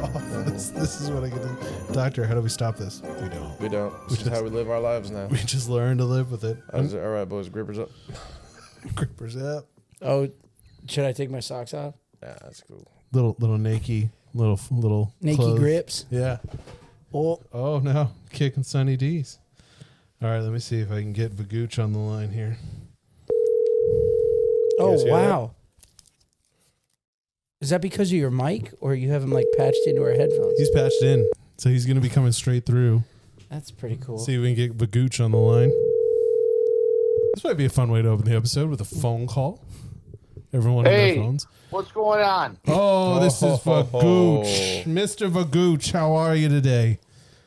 This is what I get to. Doctor, how do we stop this? We don't. We don't. This is how we live our lives now. We just learn to live with it. All right, boys. Grippers up. Grippers up. Oh, should I take my socks off? Yeah, that's cool. Little nakey, little nakey clothes. grips. Yeah. Oh no, kicking Sunny D's. All right, let me see if I can get Vagooch on the line here. Oh wow. Is that because of your mic, or you have him like patched into our headphones? He's patched in, so he's going to be coming straight through. That's pretty cool. See if we can get Vagooch on the line. This might be a fun way to open the episode with a phone call. Everyone on their phones. What's going on? Oh, this is Vagooch. Mr. Vagooch, how are you today?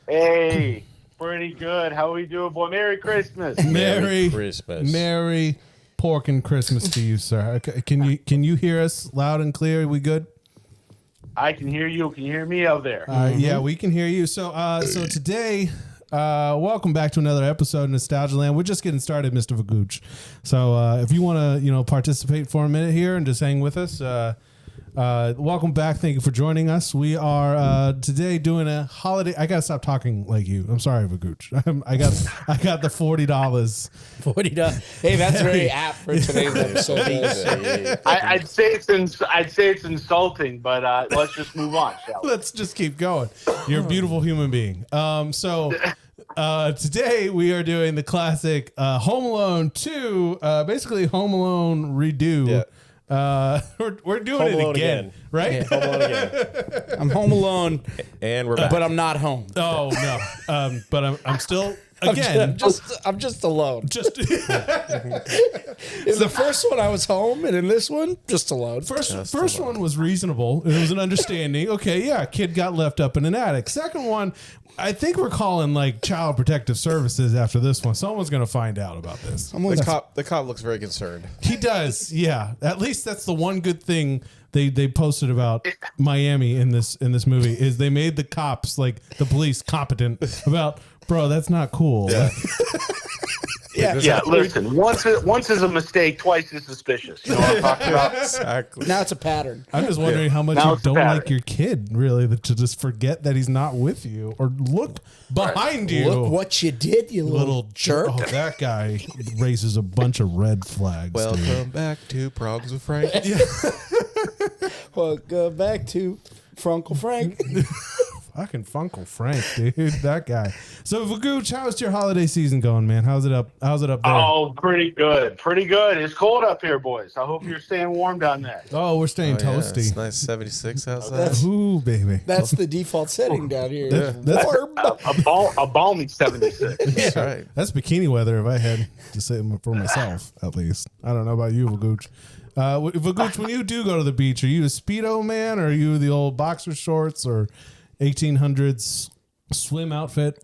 Hey, pretty good. How are we doing, boy? Merry Christmas. Merry Christmas. Merry pork and Christmas to you, sir. Can you hear us loud and clear? Are we good? I can hear you. Can you hear me out there? Yeah, we can hear you. So today, welcome back to another episode of Nostalgialand. We're just getting started, Mr. Vagooch. So if you want to, participate for a minute here and just hang with us, welcome back. Thank you for joining us. We are today doing a holiday. I gotta stop talking like you. I'm sorry, Vagooch. I got the $40. $40. Hey, that's very apt for today's episode. I'd say it's insulting, but let's just move on, shall we? Let's just keep going. You're a beautiful human being. So today we are doing the classic Home Alone 2, basically Home Alone redo. Yeah. We're doing it again, right? Yeah. Home Alone again. I'm home alone, And we're back. but I'm not home. Oh no, but I'm still again. I'm just alone. Just In the first one, I was home, and in this one, just alone. first one was reasonable. It was an understanding. Okay, yeah, kid got left up in an attic. Second one, I think we're calling like Child Protective Services after this one. Someone's gonna find out about this. The cop looks very concerned. He does, yeah. At least that's the one good thing they posted about Miami in this movie is they made the cops, like the police, competent about, bro, that's not cool. Yeah. Yeah, listen. Once is a mistake, twice is suspicious. You know what I'm talking about? Exactly. Now it's a pattern. I'm just wondering how much Now you it's a don't pattern. like your kid, really, to just forget that he's not with you or look behind you. Look what you did, you little jerk. Oh, that guy raises a bunch of red flags. Welcome dude. back to Progs with Frank. Welcome back to Funkle Frank. Fucking Funkle Frank, dude. That guy. So, Vagooch, how's your holiday season going, man? How's it up there? Oh, pretty good. Pretty good. It's cold up here, boys. I hope you're staying warm down there. Oh, we're staying Yeah, toasty. it's nice 76 outside. Ooh, baby. That's the default setting down here. That's- Warm. A balmy 76. That's right. That's bikini weather if I had to say it for myself, at least. I don't know about you, Vagooch. Vagooch, when you do go to the beach, are you a Speedo man or are you the old boxer shorts or 1800s swim outfit?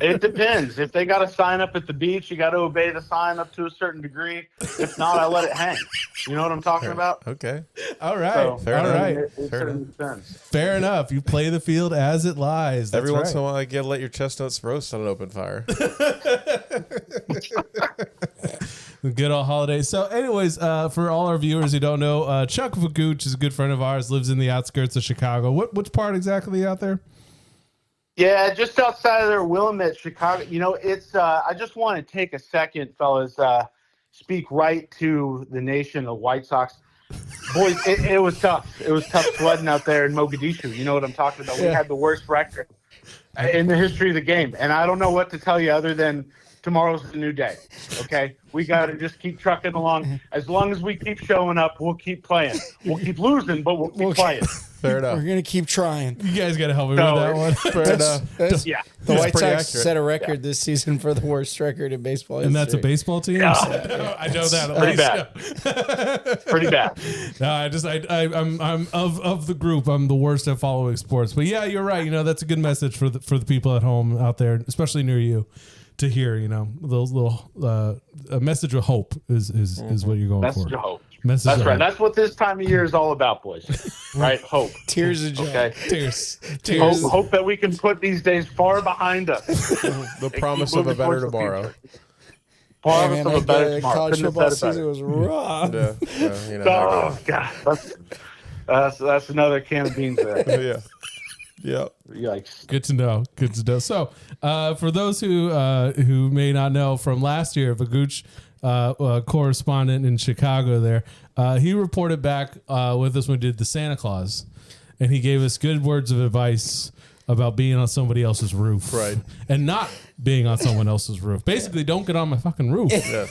It depends. If they got a sign up at the beach, you got to obey the sign up to a certain degree. If not, I let it hang. You know what I'm talking about? Okay. All right. So, Fair All enough. right. It Fair certainly depends. Fair enough. You play the field as it lies. That's Every once in a right. while, I get to let your chestnuts roast on an open fire. The good old holiday. So, anyways, for all our viewers who don't know, Chuck Vagooch is a good friend of ours, lives in the outskirts of Chicago. Which part exactly out there? Yeah, just outside of there, Willamette, Chicago. You know, it's. I just want to take a second, fellas. Speak right to the nation of White Sox. Boys, it was tough. It was tough sledding out there in Mogadishu. You know what I'm talking about? We had the worst record in the history of the game, and I don't know what to tell you other than tomorrow's a new day. Okay, we got to just keep trucking along. As long as we keep showing up, we'll keep playing. We'll keep losing, but we'll keep playing. Fair enough. We're going to keep trying. You guys got to help me No, with that one. Fair enough. Yeah. The White pretty Sox accurate. set a record this season for the worst record in baseball And that's a history. baseball team? Yeah. I know that at Pretty least. bad. Pretty bad. No, I'm of the group. I'm the worst at following sports. But yeah, you're right. You know, that's a good message for the people at home out there, especially near you, to hear. You know, those little a message of hope is what you're going Message for. of hope. Message That's of right. hope. That's what this time of year is all about, boys. Right? Hope. Tears of joy. Okay. Tears. Hope that we can put these days far behind us. The promise of a better tomorrow. Far Hey, man, of a better the tomorrow. college Couldn't football have said it season better. was rough. Yeah, you know how it Oh goes. God, That's another can of beans there. Yeah. Yeah. Yikes. Good to know. Good to know. So, for those who may not know from last year, Vagooch, correspondent in Chicago, there, he reported back with us when we did the Santa Claus, and he gave us good words of advice about being on somebody else's roof, Right. and not being on someone else's roof. Basically, don't get on my fucking roof. Yeah.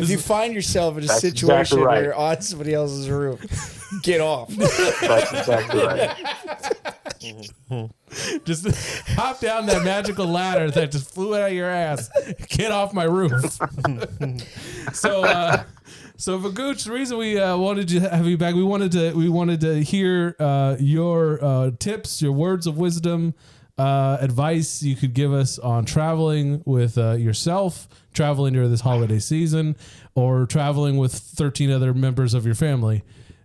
If you find yourself in a That's situation exactly right. where you're on somebody else's roof, get off. That's exactly right. Just hop down that magical ladder that just flew out of your ass. Get off my roof. So Vagooch, the reason we wanted to have you back, we wanted to hear your tips, your words of wisdom, advice you could give us on traveling with yourself, traveling during this holiday season, or traveling with 13 other members of your family,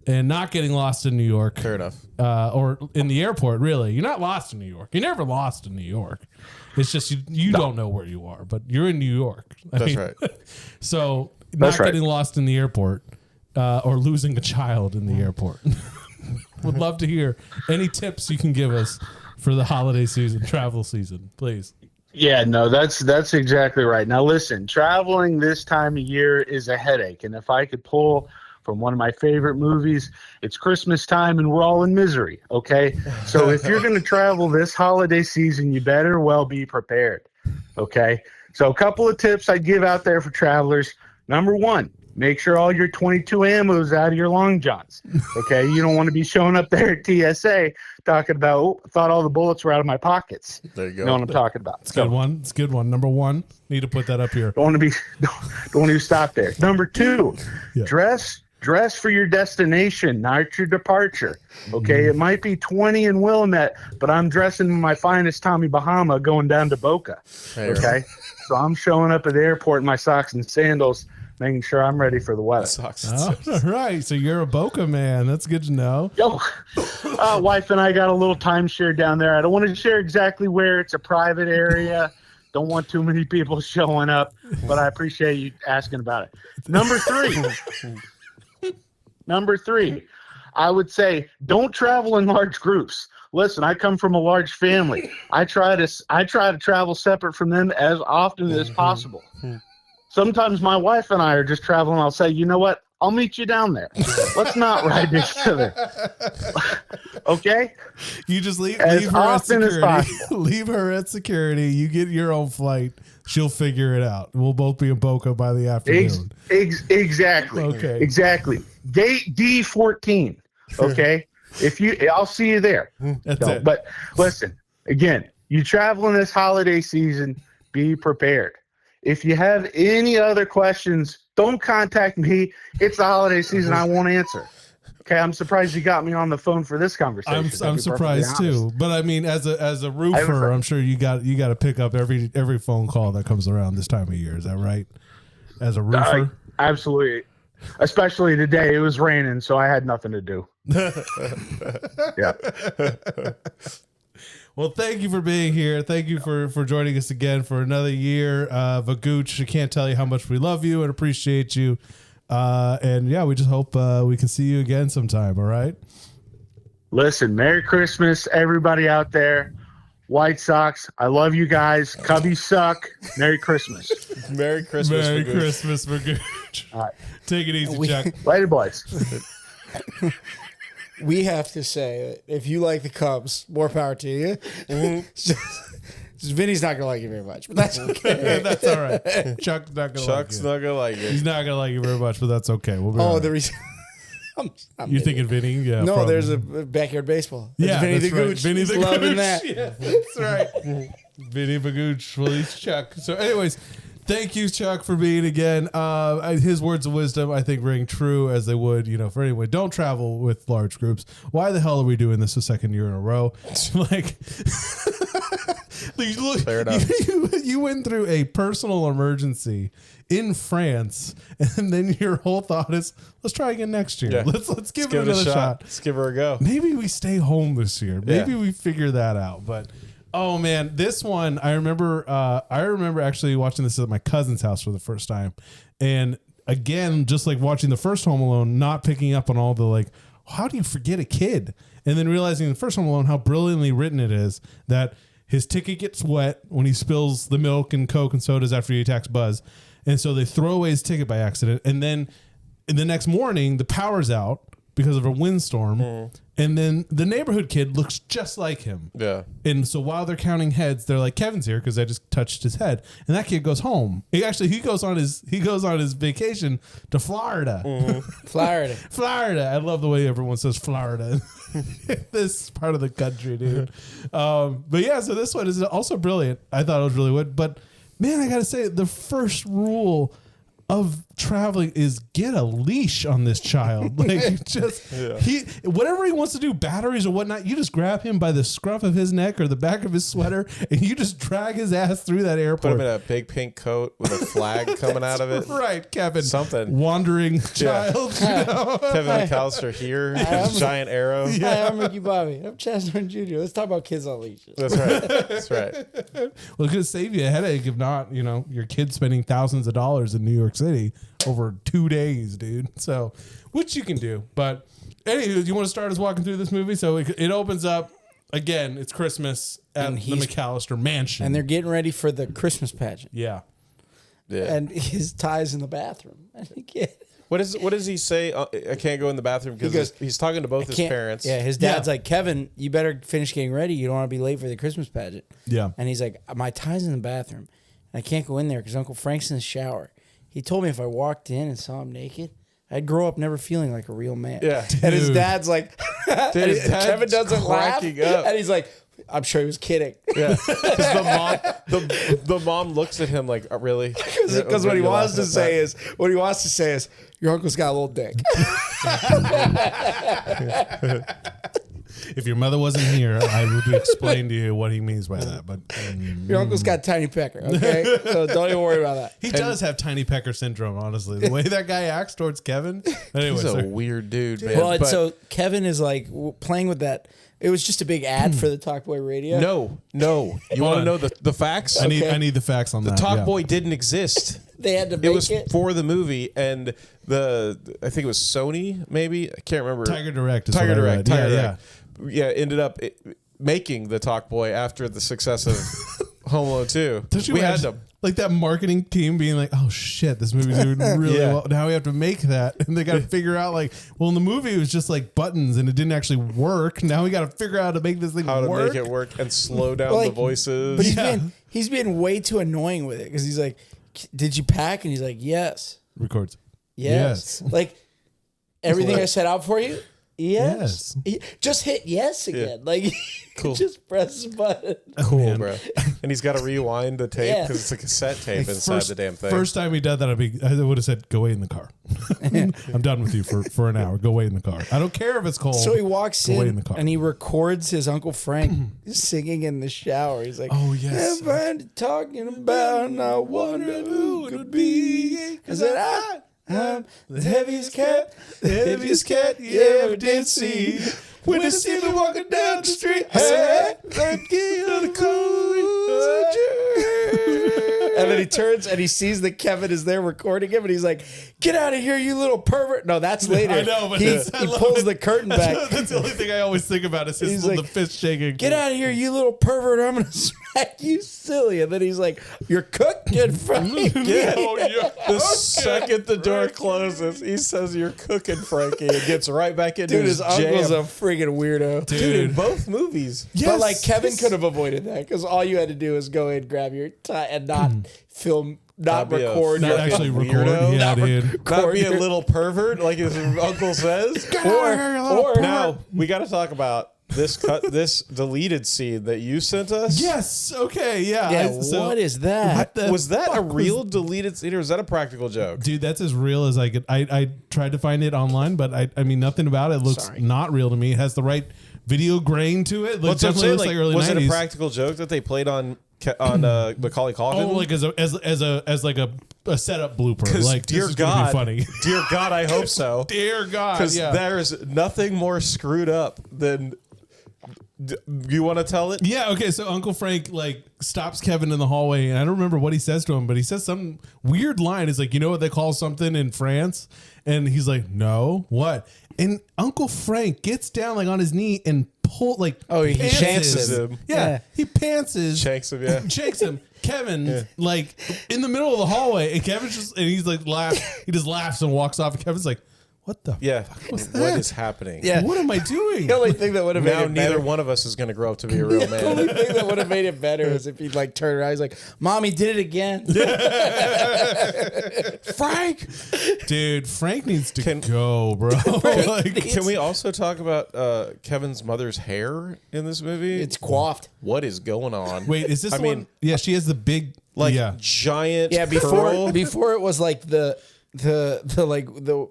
and not getting lost in New York. Fair enough. Or in the airport, really. You're not lost in New York. You're never lost in New York. It's just you don't know where you are, but you're in New York. That's right. So That's not right. getting lost in the airport or losing a child in the airport. Would love to hear any tips you can give us for the holiday season, travel season, please. Yeah, no, that's exactly right. Now listen, traveling this time of year is a headache, and if I could pull from one of my favorite movies, it's Christmas time and we're all in misery, okay? So if you're going to travel this holiday season, you better well be prepared, okay? So a couple of tips I'd give out there for travelers. Number one, make sure all your 22 ammo is out of your long johns, okay? You don't want to be showing up there at TSA talking about, oh, I thought all the bullets were out of my pockets. There you go. You know what I'm talking about. It's a good one. It's a good one. Number one, need to put that up here. Don't want to stop there. Number two, Yeah. dress for your destination, not your departure. Okay, it might be 20 in Willamette, but I'm dressing in my finest Tommy Bahama going down to Boca. Hey, Okay, so I'm showing up at the airport in my socks and sandals, making sure I'm ready for the weather. Sucks. Oh, all right. So you're a Boca man. That's good to know. Yo, wife and I got a little timeshare down there. I don't want to share exactly where. It's a private area. Don't want too many people showing up, but I appreciate you asking about it. Number three, I would say don't travel in large groups. Listen, I come from a large family. I try to travel separate from them as often as possible. Sometimes my wife and I are just traveling. I'll say, you know what? I'll meet you down there. Let's not ride next to other. Okay? You just leave As her at often as security. possible. Leave her at security. You get your own flight. She'll figure it out. We'll both be in Boca by the afternoon. Exactly. Okay. Exactly. Gate D14. Okay? I'll see you there. That's No, it. but listen, again, you travel in this holiday season, be prepared. If you have any other questions, don't contact me. It's the holiday season. I won't answer. Okay, I'm surprised you got me on the phone for this conversation. I'm to be perfectly surprised honest. too. But I mean, as a roofer, I'm sure you got to pick up every phone call that comes around this time of year. Is that right? As a roofer, Absolutely. Especially today, it was raining, so I had nothing to do. Yeah. Well, thank you for being here. Thank you for joining us again for another year. Vagooch, I can't tell you how much we love you and appreciate you. And yeah, we just hope we can see you again sometime. All right. Listen, Merry Christmas, everybody out there. White Sox, I love you guys. Cubbies suck. Merry Christmas. Merry Christmas. Merry Vagooch. Christmas, Vagooch. All right. Take it easy, Chuck. Later, boys. We have to say that if you like the Cubs, more power to you. Vinny's not gonna like you very much, but that's okay. That's all right. Chuck's not gonna Chuck's like you. not gonna like it. He's not gonna like you very much, but that's okay. We'll be all Oh, right. the reason. You're thinking Vinny? Yeah. No, from- there's a backyard baseball. Yeah, It's Vinny that's the right. Gooch. Vinny He's the loving Gooch. that. Yeah, that's right. Vinny Vagooch. Well, he's Chuck. So, anyways, thank you, Chuck, for being again. His words of wisdom, I think, ring true as they would, for anyone. Don't travel with large groups. Why the hell are we doing this a second year in a row? Like, Fair enough. you went through a personal emergency in France, and then your whole thought is, let's try again next year. Yeah. Let's give it another shot. Let's give her a go. Maybe we stay home this year. Maybe Yeah. we figure that out. But oh man, this one I remember. I remember actually watching this at my cousin's house for the first time, and again, just like watching the first Home Alone, not picking up on all the like how do you forget a kid? And then realizing in the first Home Alone how brilliantly written it is that his ticket gets wet when he spills the milk and Coke and sodas after he attacks Buzz. And so they throw away his ticket by accident. And then in the next morning, the power's out because of a windstorm. And then the neighborhood kid looks just like him. Yeah. And so while they're counting heads, they're like, Kevin's here because I just touched his head. And that kid goes home. He goes on his vacation to Florida. Florida. I love the way everyone says Florida. This part of the country, dude. But yeah, so this one is also brilliant. I thought it was really good. But man, I gotta say, the first rule of traveling is get a leash on this child. Like just whatever he wants to do, batteries or whatnot, you just grab him by the scruff of his neck or the back of his sweater and you just drag his ass through that airport. Put him in a big pink coat with a flag coming out of it. Right, Kevin. Something. Wandering child. You know? Kevin McAllister here, giant arrow. Hi, I'm Ricky Bobby. I'm Chester Jr. Let's talk about kids on leashes. That's right. That's right. Well, it could save you a headache if not, your kid spending thousands of dollars in New York City over 2 days, dude. So, which you can do. But anyway, you want to start us walking through this movie? So it opens up, again, it's Christmas at the McAllister mansion. And they're getting ready for the Christmas pageant. Yeah. And his tie's in the bathroom. I think What does he say? I can't go in the bathroom because he's talking to both his parents. Yeah, his dad's like, Kevin, you better finish getting ready. You don't want to be late for the Christmas pageant. Yeah. And he's like, my tie's in the bathroom. And I can't go in there because Uncle Frank's in the shower. He told me if I walked in and saw him naked, I'd grow up never feeling like a real man. Yeah. And his dad's like, his dad's Kevin doesn't laugh. up. And he's like, I'm sure he was kidding. Yeah. The mom looks at him like, really? Because what he wants to say is, your uncle's got a little dick. If your mother wasn't here, I would explain to you what he means by that. But your uncle's got tiny pecker, okay? So don't even worry about that. He does have tiny pecker syndrome, honestly. The way that guy acts towards Kevin. Anyway, He's a weird dude, man. Well, so Kevin is like playing with that. It was just a big ad for the Talkboy radio. No. You want to know the facts? I need the facts on that. The Talkboy didn't exist. They had to make it. It was for the movie, and I think it was Sony, maybe. I can't remember. Tiger Direct. Tiger Direct. Yeah, ended up making the Talkboy after the success of Home Alone 2. We had to. Like that marketing team being like, oh shit, this movie's doing really well. Now we have to make that. And they got to figure out in the movie it was just like buttons and it didn't actually work. Now we got to figure out how to make this thing work. How to make it work and slow down the voices. But he's been way too annoying with it because he's like, did you pack? And he's like, yes. Records. Yes. Like everything I set out for you? Yes. Just hit yes again. Like, cool. Just press the button. Cool, bro. And he's got to rewind the tape because it's a cassette tape inside the damn thing. First time he did that, I would have said, go wait in the car. I'm done with you for an hour. Go wait in the car. I don't care if it's cold. So he walks in the car. and he records his Uncle Frank singing in the shower. He's like, oh, yes. Everybody talking about, and I wonder who it could be. I said, I'm the heaviest cat you ever did see. When you see me walking down the street, hey, thank you, the and then he turns and he sees that Kevin is there recording him, and he's like, "Get out of here, you little pervert!" No, that's later. I know, but he pulls the curtain back. That's the only thing I always think about is the fist shaking. Get out of here, you little pervert! Or I'm gonna smack you silly. And then he's like, "You're cooking, Frankie." The second the door closes, he says, "You're cooking, Frankie," and gets right back into his uncle's jam. a friggin' weirdo. Dude, in both movies. Yes, but like Kevin could have avoided that because all you had to do is go in, grab your tie, and not film, not record, not actually record. Yeah, dude. Not be a little pervert like his uncle says. Or now we got to talk about this deleted scene that you sent us. Yes. Okay. Yeah. What is that? Was that a real deleted scene or was that a practical joke? Dude, that's as real as I could. I tried to find it online, but I mean nothing about it looks not real to me. It has the right video grain to it. It definitely looks like early 90s. Was it a practical joke that they played on Macaulay Culkin? Oh, like as a setup blooper. Like, dear this is God, gonna be funny. Dear God, I hope so. Dear God, because there's nothing more screwed up than You want to tell it? Yeah, okay, so Uncle Frank like stops Kevin in the hallway, and I don't remember what he says to him, but he says some weird line. He's like, you know what they call something in France? And he's like, no, what? And Uncle Frank gets down like on his knee and he pantses him. Yeah, he pantses. Shanks him, yeah. Shakes him. Kevin, like in the middle of the hallway, and Kevin's just, and he's like, he just laughs and walks off, and Kevin's like, what the fuck was that? What is happening? Yeah. What am I doing? The only thing that would have made Now it neither better. one of us is going to grow up to be a real The only man. thing that would have made it better is if he'd like turn around. He's like, "Mommy did it again." Frank, dude, Frank needs to go, bro. Like, Can we also talk about Kevin's mother's hair in this movie? It's coiffed. What is going on? wait, is this I the mean, one? Yeah, she has the big, giant Yeah, curl. before it was like the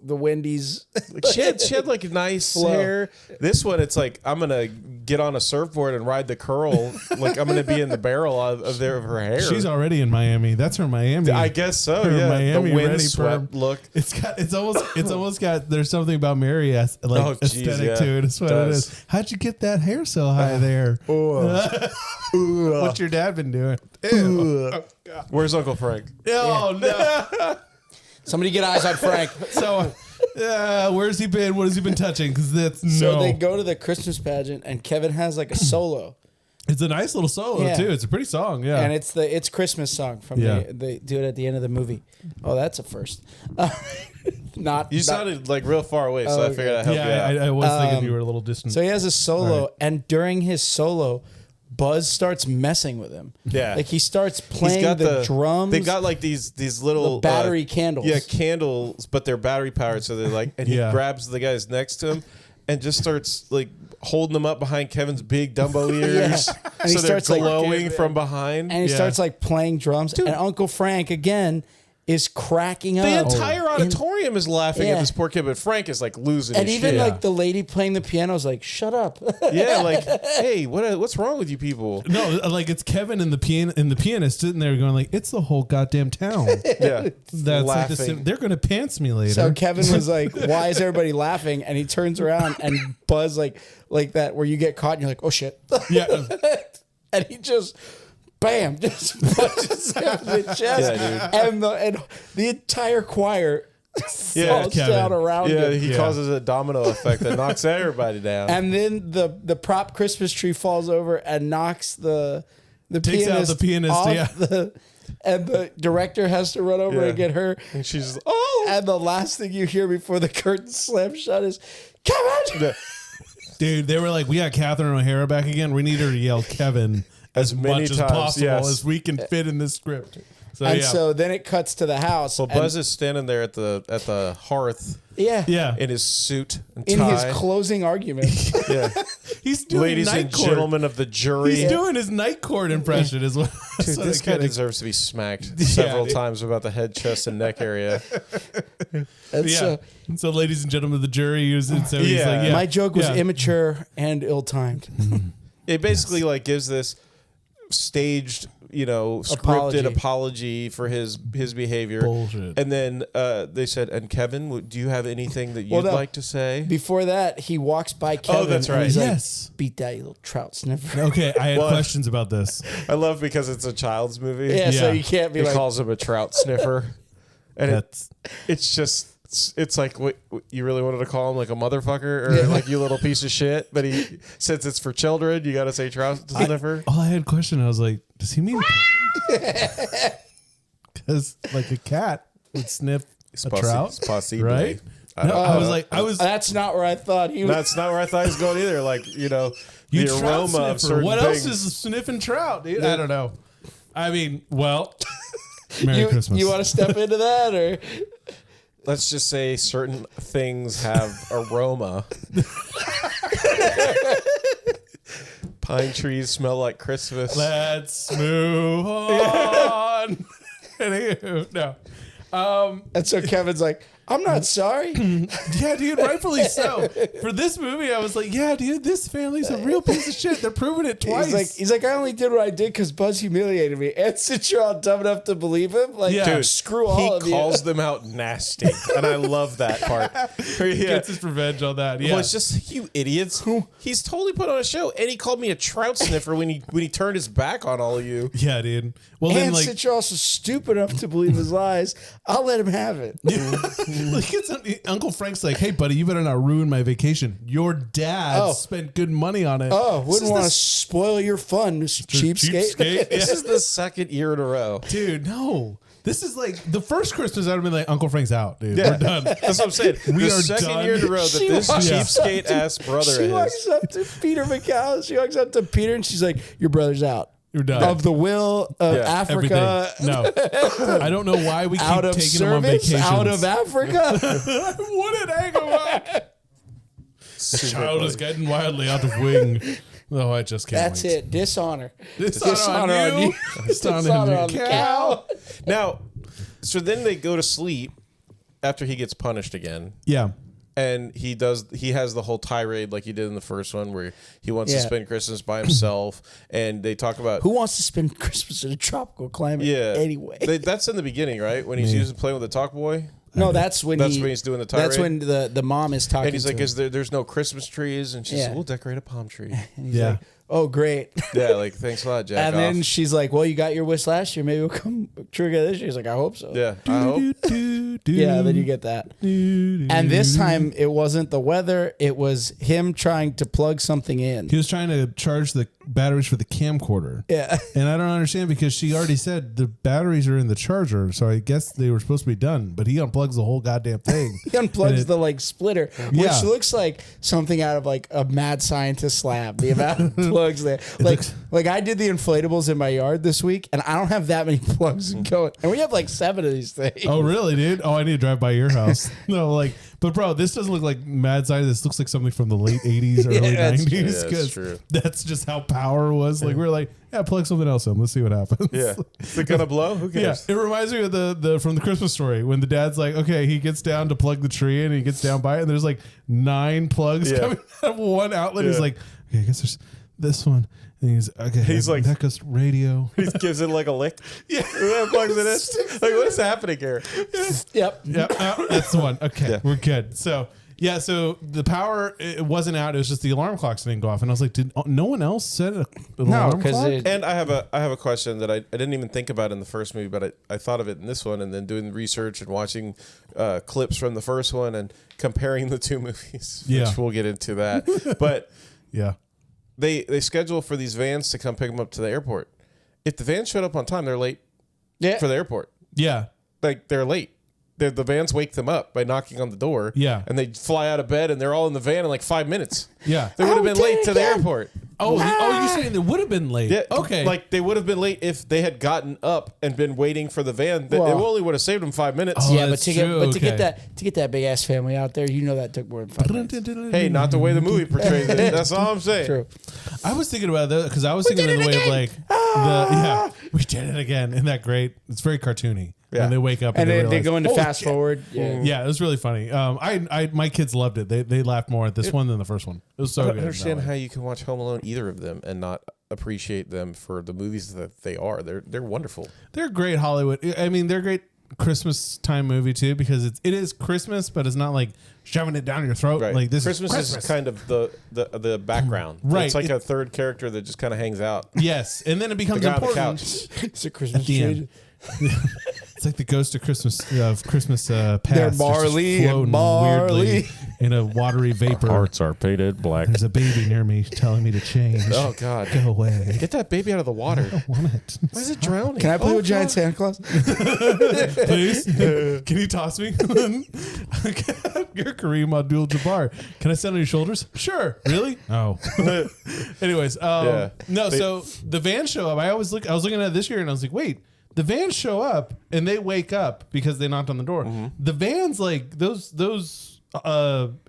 Wendy's. She had like nice Flow. hair. This one, it's like I'm gonna get on a surfboard and ride the curl. Like I'm gonna be in the barrel of her hair. She's already in Miami. That's her Miami. I guess so. Her Yeah, Miami the ready windswept perm. look. It's almost got. There's something about Mary geez, aesthetic yeah. to it. That's what it is. How'd you get that hair so high there? What's your dad been doing? Where's Uncle Frank? Oh no! Somebody get eyes on Frank. So, where's he been? What has he been touching? Because that's So they go to the Christmas pageant, and Kevin has like a solo, It's a nice little solo Yeah. too. It's a pretty song. Yeah. and it's Christmas song from they do it at the end of the movie. Oh, that's a first. You sounded like real far away, so I figured I'd help you out. I was thinking you were a little distant. So he has a solo, Right. and during his solo, Buzz starts messing with him. Yeah. like he starts He's playing got the drums. They got like these little The battery candles. Yeah, candles, but they're battery powered. So they're like, and he Yeah. grabs the guys next to him and just starts like holding them up behind Kevin's big Dumbo ears. Yeah. And he So they're starts, like, glowing from behind. and he Yeah. starts like playing drums, and Uncle Frank again is cracking The up. entire auditorium is laughing at Yeah. this poor kid, but Frank is like losing And his even shit. like the lady playing the piano is like, "Shut up." Yeah, like, hey, what's wrong with you people? no, like it's Kevin and the pianist sitting there going like, it's the whole goddamn town. Yeah, That's like laughing. they're gonna pants me later. So Kevin was like, "Why is everybody laughing?" And he turns around and Buzz like that where you get caught and you're like, "Oh shit!" yeah. And he just, bam, just punches him in the chest, Yeah, and the entire choir Yeah, falls Kevin. down around Yeah, him. he causes a domino effect that knocks everybody down. And then the prop Christmas tree falls over and knocks the Takes out pianist the pianist, off yeah. and the director has to run over Yeah. and get her. And she's just, oh, And the last thing you hear before the curtain slams shut is, "Kevin!" Yeah. Dude, they were like, we got Catherine O'Hara back again. We need her to yell Kevin as many much as times, possible yes. as we can fit in this script. So And yeah. so then it cuts to the house. Well, and- Buzz is standing there at the hearth yeah, yeah. in his suit and in tie. his closing argument. Yeah. He's doing Ladies night and court. gentlemen of the jury. He's doing his night court impression as well. Dude, this guy deserves to be smacked several times about the head, chest, and neck area. And Yeah. So, ladies and gentlemen of the jury, he's like, yeah. my joke was yeah. immature and ill-timed. It basically like gives this staged, scripted apology for his behavior. Bullshit. And then they said, "And Kevin, do you have anything that you'd no. like to say?" Before that, he walks by Kevin. that's and right. he's like, Yes. "Beat that, you little trout sniffer." Okay, I had Well- questions about this. I love because it's a child's movie. Yeah, so Yeah. you can't be He like, calls him a trout sniffer, and That's it's just. It's like what you really wanted to call him, like a motherfucker or like you little piece of shit. But since it's for children, you got to say trout sniffer. all I had a question. I was like, does he mean? Because like a cat would sniff a trout, right? No, I was. "That's not where I thought he was." That's not where I thought he was going either. Like You the trout aroma sniffer. of certain What things. else is sniffing trout, dude? I don't know. I mean, well, Merry Christmas. You want to step into that, or Let's just say certain things have aroma. Pine trees smell like Christmas. Let's move on. Anywho, no. and so Kevin's like, I'm not sorry. Yeah, dude, rightfully so. For this movie, I was like, yeah, dude, this family's a real piece of shit. They're proving it twice. He's like, I only did what I did because Buzz humiliated me. And since you're all dumb enough to believe him, like, Dude, screw all of you. He calls them out nasty, and I love that part. He gets his revenge on that. Yeah, Well, it's just you idiots. He's totally put on a show, and he called me a trout sniffer when he turned his back on all of you. yeah, dude. Well, And then like, since you're also stupid enough to believe his lies, I'll let him have it. like Uncle Frank's like, hey, buddy, you better not ruin my vacation. Your dad spent good money on it. Oh, wouldn't want to spoil your fun, cheapskate. This is the second year in a row. Dude, no. This is like the first Christmas I would have been like, Uncle Frank's out, dude. Yeah. We're done. That's what I'm saying. We the are second done. year in a row that She this walks cheapskate ass brother She is. walks up to Peter McCall. She walks up to Peter and she's like, your brother's out. You're done. Of the will of Yeah, Africa. Everything. No. I don't know why we keep Out of taking him on service, vacations. out of Africa. What an angle. The child is getting wildly out of wing. Oh, I just can't That's wait. it. Dishonor. Dishonor on you. Dishonor on the cow. Now, so then they go to sleep after he gets punished again. Yeah. And he has the whole tirade like he did in the first one where he wants to Yeah. spend Christmas by himself. And they talk about Who wants to spend Christmas in a tropical climate anyway? That's in the beginning, right? When he's using playing with the talk boy. No, that's when he's doing the tirade. That's when the mom is talking. And he's like, to there's no Christmas trees? And she's Yeah. like, we'll decorate a palm tree. and he's Yeah. like, oh, great. Yeah, like, thanks a lot, Jack. And then she's like, well, you got your wish last year. Maybe we'll come true again this year. He's like, I hope so. yeah, I hope. Yeah, then you get that. And this time it wasn't the weather. It was him trying to plug something in. He was trying to charge the batteries for the camcorder. Yeah. And I don't understand because she already said the batteries are in the charger, so I guess they were supposed to be done. But he unplugs the whole goddamn thing. He unplugs the like splitter, which Yeah. looks like something out of like a mad scientist lab. The amount of plugs there. Like I did the inflatables in my yard this week, and I don't have that many plugs going. And we have like 7 of these things. Oh, really, dude? Oh, I need to drive by your house. No, like, but bro, this doesn't look like mad science. This looks like something from the late 80s or early that's 90s. true. Yeah, that's Because true. that's just how power was. Like, we're like, yeah, plug something else in. Let's see what happens. Yeah. Is it going to blow? Who Yeah, cares? it reminds me of the from the Christmas Story when the dad's like, okay, he gets down to plug the tree and he gets down by it and there's like 9 plugs coming out of one outlet. He's Yeah. like, okay, I guess there's this one. And he's okay. He's that, like- that goes radio. He gives it like a lick. Yeah. Plugs it in. Like, what is happening here? Yep. Yeah, that's the one. Okay, we're good. So yeah, so the power it wasn't out. It was just the alarm clocks didn't go off, and I was like, did no one else set an alarm 'cause clock? it- And I have a question that I didn't even think about in the first movie, but I thought of it in this one, and then doing research and watching clips from the first one and comparing the two movies. Yeah. Which we'll get into that. But Yeah. they schedule for these vans to come pick them up to the airport. If the vans showed up on time, they're late Yeah. for the airport. Yeah. Like, they're late. The vans wake them up by knocking on the door. Yeah. And they fly out of bed, and they're all in the van in like 5 minutes. Yeah. They would have Oh, been did late it to the again. airport. Oh, you're saying they would have been late? Yeah. Okay. Like, they would have been late if they had gotten up and been waiting for the van. It Well- only would have saved them 5 minutes. Oh, Yeah, but that's to true. get Okay. that big ass family out there, you know that took more than 5 minutes. Hey, not the way the movie portrays it. That's all I'm saying. True. I was thinking about that because I was thinking in the way of like we did it again. Isn't that great? It's very cartoony. Yeah. And they wake up And and then they realize, go into "Holy fast shit." forward. Yeah. Yeah, it was really funny. My kids loved it. They laughed more at this one than the first one. It was so I good. don't in that understand way. how you can watch Home Alone, either of them, and not appreciate them for the movies that they are. They're wonderful. They're great Hollywood. I mean, they're great Christmas time movie too because it is Christmas, but it's not like shoving it down your throat. Right. Like this Christmas is kind of the background. Right. It's like a third character that just kind of hangs out. yes, and then it becomes The guy on the important. couch. It's a Christmas At the tree. end. It's like the ghost of Christmas past. They're just barley and floating barley. weirdly in a watery vapor. are painted black. There's a baby near me telling me to change. Oh, God. Go away. Get that baby out of the water. I don't want it. Why is it drowning? Can I play Oh, with Giant God. Santa Claus? Please? Can you toss me? You're Kareem Abdul-Jabbar. Can I stand on your shoulders? Sure. Really? Oh. Anyways, Yeah. no. So the vans show up. I was looking at it this year, and I was like, wait. The vans show up and they wake up because they knocked on the door. The vans, like those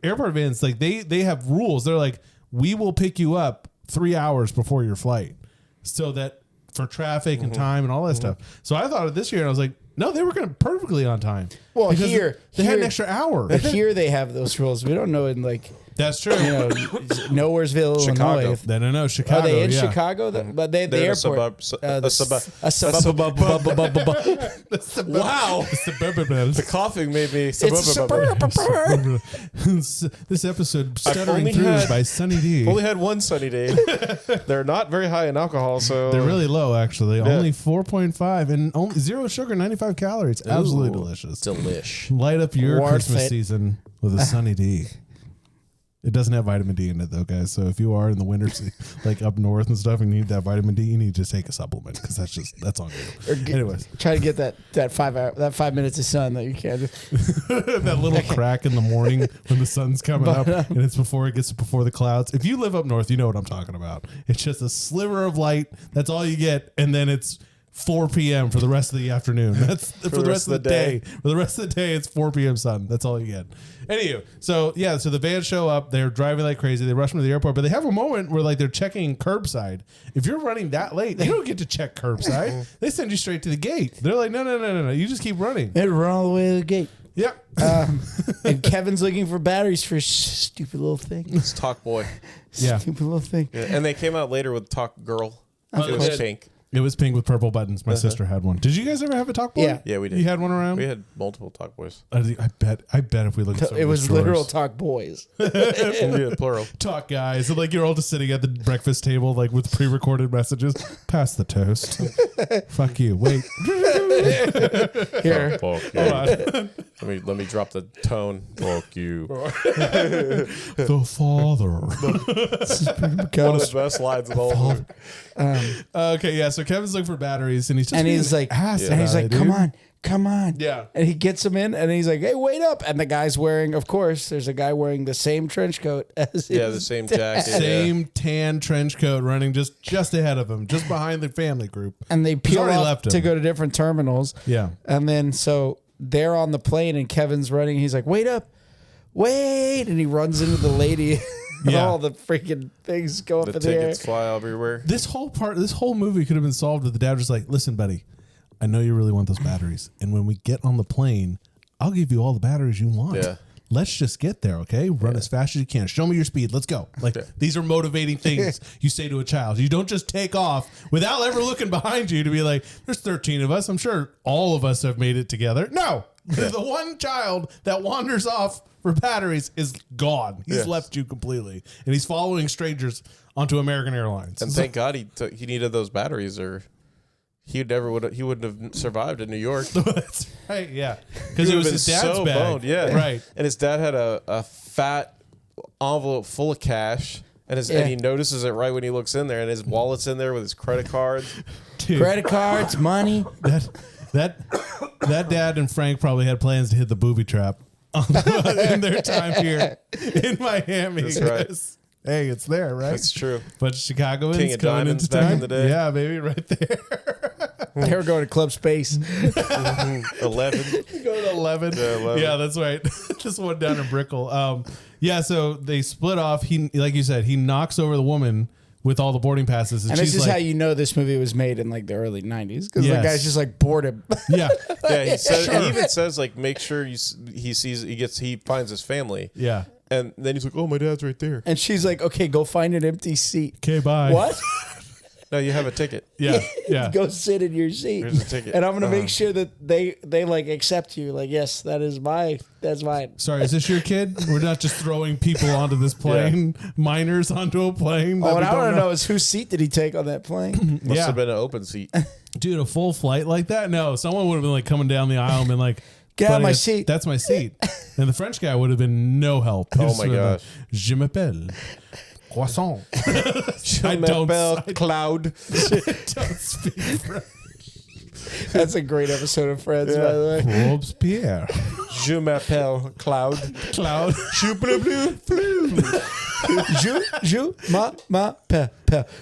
airport vans, like they have rules. They're like, we will pick you up 3 hours before your flight, so that for traffic and time and all that stuff. So I thought of this year and I was like, No, they were going perfectly on time. Well, Because here they had an extra hour. But here they have those rules. We don't know in like That's true. Nowheresville, Chicago. Illinois. No, Chicago. Are they in yeah. Chicago? But the They're in a airport. suburb. Wow. The coughing made me. It's suburb. This episode I've stuttering only through had- by Sunny D. Only had one sunny day. They're not very high in alcohol, so They're really low, actually. Only 4.5 and only 0 sugar, 95 calories. Absolutely delicious. delish. Light up your Worth Christmas it. season with a Sunny D. It doesn't have vitamin D in it, though, guys. So if you are in the winter, like up north and stuff, and you need that vitamin D, you need to just take a supplement because that's on you. Anyways, Try to get that 5 minutes of sun that you can't. that little crack in the morning when the sun's coming up and it's before it gets before the clouds. If you live up north, you know what I'm talking about. It's just a sliver of light. That's all you get, and then it's 4 p.m. for the rest of the afternoon. That's for the rest of the day. For the rest of the day, it's 4 p.m. sun. That's all you get. Anywho, so the vans show up. They're driving like crazy. They rush them to the airport, but they have a moment where like they're checking curbside. If you're running that late, you don't get to check curbside. They send you straight to the gate. They're like, no. You just keep running. It run all the way to the gate. Yep. And Kevin's looking for batteries for stupid little thing. It's Talk Boy. Yeah. Stupid little thing. Yeah, and they came out later with Talk Girl. Oh, It was pink. It was pink with purple buttons. My sister had one. Did you guys ever have a talk boy? Yeah. Yeah, we did. You had one around? We had multiple Talk Boys. I bet if we look at some It of was those drawers. literal talk boys. Yeah, plural. Talk guys. So like you're all just sitting at the breakfast table like with pre-recorded messages. Pass the toast. Fuck you. Wait. Here. Fuck you. Hold on. Let me drop the tone. Fuck you. The father. One of the best lines of all of them. Okay, yeah. So Kevin's looking for batteries and he's just And being he's like, ass and he's guy, like, dude. come on. Yeah. And he gets him in and he's like, hey, wait up. And the guy's wearing, of course, there's a guy wearing the same trench coat as Yeah, his the same dad. jacket. Same tan trench coat running just ahead of him, just behind the family group. And they peel already off left him. to go to different terminals. Yeah. And then so they're on the plane and Kevin's running. He's like, wait up. Wait. And he runs into the lady. And Yeah. all the freaking things go up The in the air. tickets fly everywhere. This whole movie could have been solved if the dad was like, listen, buddy, I know you really want those batteries. And when we get on the plane, I'll give you all the batteries you want. Yeah. Let's just get there, okay? Run as fast as you can. Show me your speed. Let's go. Like, these are motivating things you say to a child. You don't just take off without ever looking behind you to be like, there's 13 of us. I'm sure all of us have made it together. No. The one child that wanders off for batteries is gone. He's Yes. left you completely. And he's following strangers onto American Airlines. And thank God he needed those batteries, or he wouldn't have survived in New York. That's right, yeah. Because He it would've was been his dad's so bag. boned, yeah. Right. And his dad had a fat envelope full of cash, and Yeah. he notices it right when he looks in there, and his wallet's in there with his credit cards. Dude, Credit cards, money. that dad and Frank probably had plans to hit the booby trap in their time here in Miami. That's right. Hey, it's there, right? That's true. But Chicagoans King of going Diamonds into back town. in the day. Yeah, baby, right there. They were going to Club Space. 11. Go to 11. Yeah, 11. Yeah, that's right. Just one down in Brickell. Yeah, so they split off. He, like you said, he knocks over the woman with all the boarding passes. And she's this is like, how you know this movie was made in like the early 90s. Because Yes. the guy's just like bored him. yeah, Yeah, he says. Sure. He even says like, make sure he finds his family. yeah. And then he's like, oh, my dad's right there. And she's like, okay, go find an empty seat. Okay, bye. What? No, you have a ticket. Yeah, yeah. Go sit in your seat. Here's a ticket. And I'm going to make sure that they like accept you. Like, yes, that's mine. Sorry, is this your kid? We're not just throwing people onto this plane, minors onto a plane. Oh, and I want to know is whose seat did he take on that plane? Must Yeah. have been an open seat. Dude, a full flight like that? No, someone would have been like coming down the aisle and been like, Get out of "Buddy, my that's- seat." That's my seat. And the French guy would have been no help. He Oh just my would have gosh. been, Je m'appelle Croissant. I Cloud. don't speak French. That's a great episode of Friends, by the way. Robespierre. Je m'appelle Cloud. Cloud. Je m'appelle.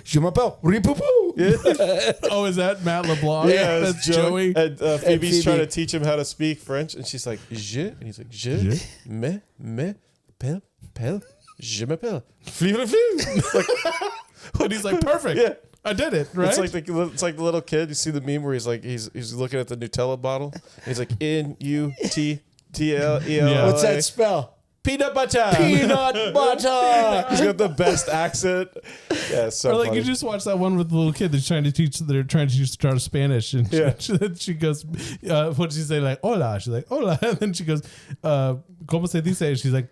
Je m'appelle Ripoupou. Oh, is that Matt LeBlanc? Yeah, That's Joey. And Phoebe's Phoebe. trying to teach him how to speak French, and she's like, je, and he's like, je, Je. m'appelle, je m'appelle. And he's like, perfect. Yeah. I did it, right? It's like the little kid. You see the meme where he's looking at the Nutella bottle. He's like N-U-T-T-L-E-L. Yeah. What's that spell? Peanut butter. Peanut butter. He's got the best accent. Yeah, it's so Or like funny. you just watch that one with the little kid that's trying to teach start Spanish, and she goes, what does she say? Like hola, she's like hola, and then she goes, como se dice? And she's like,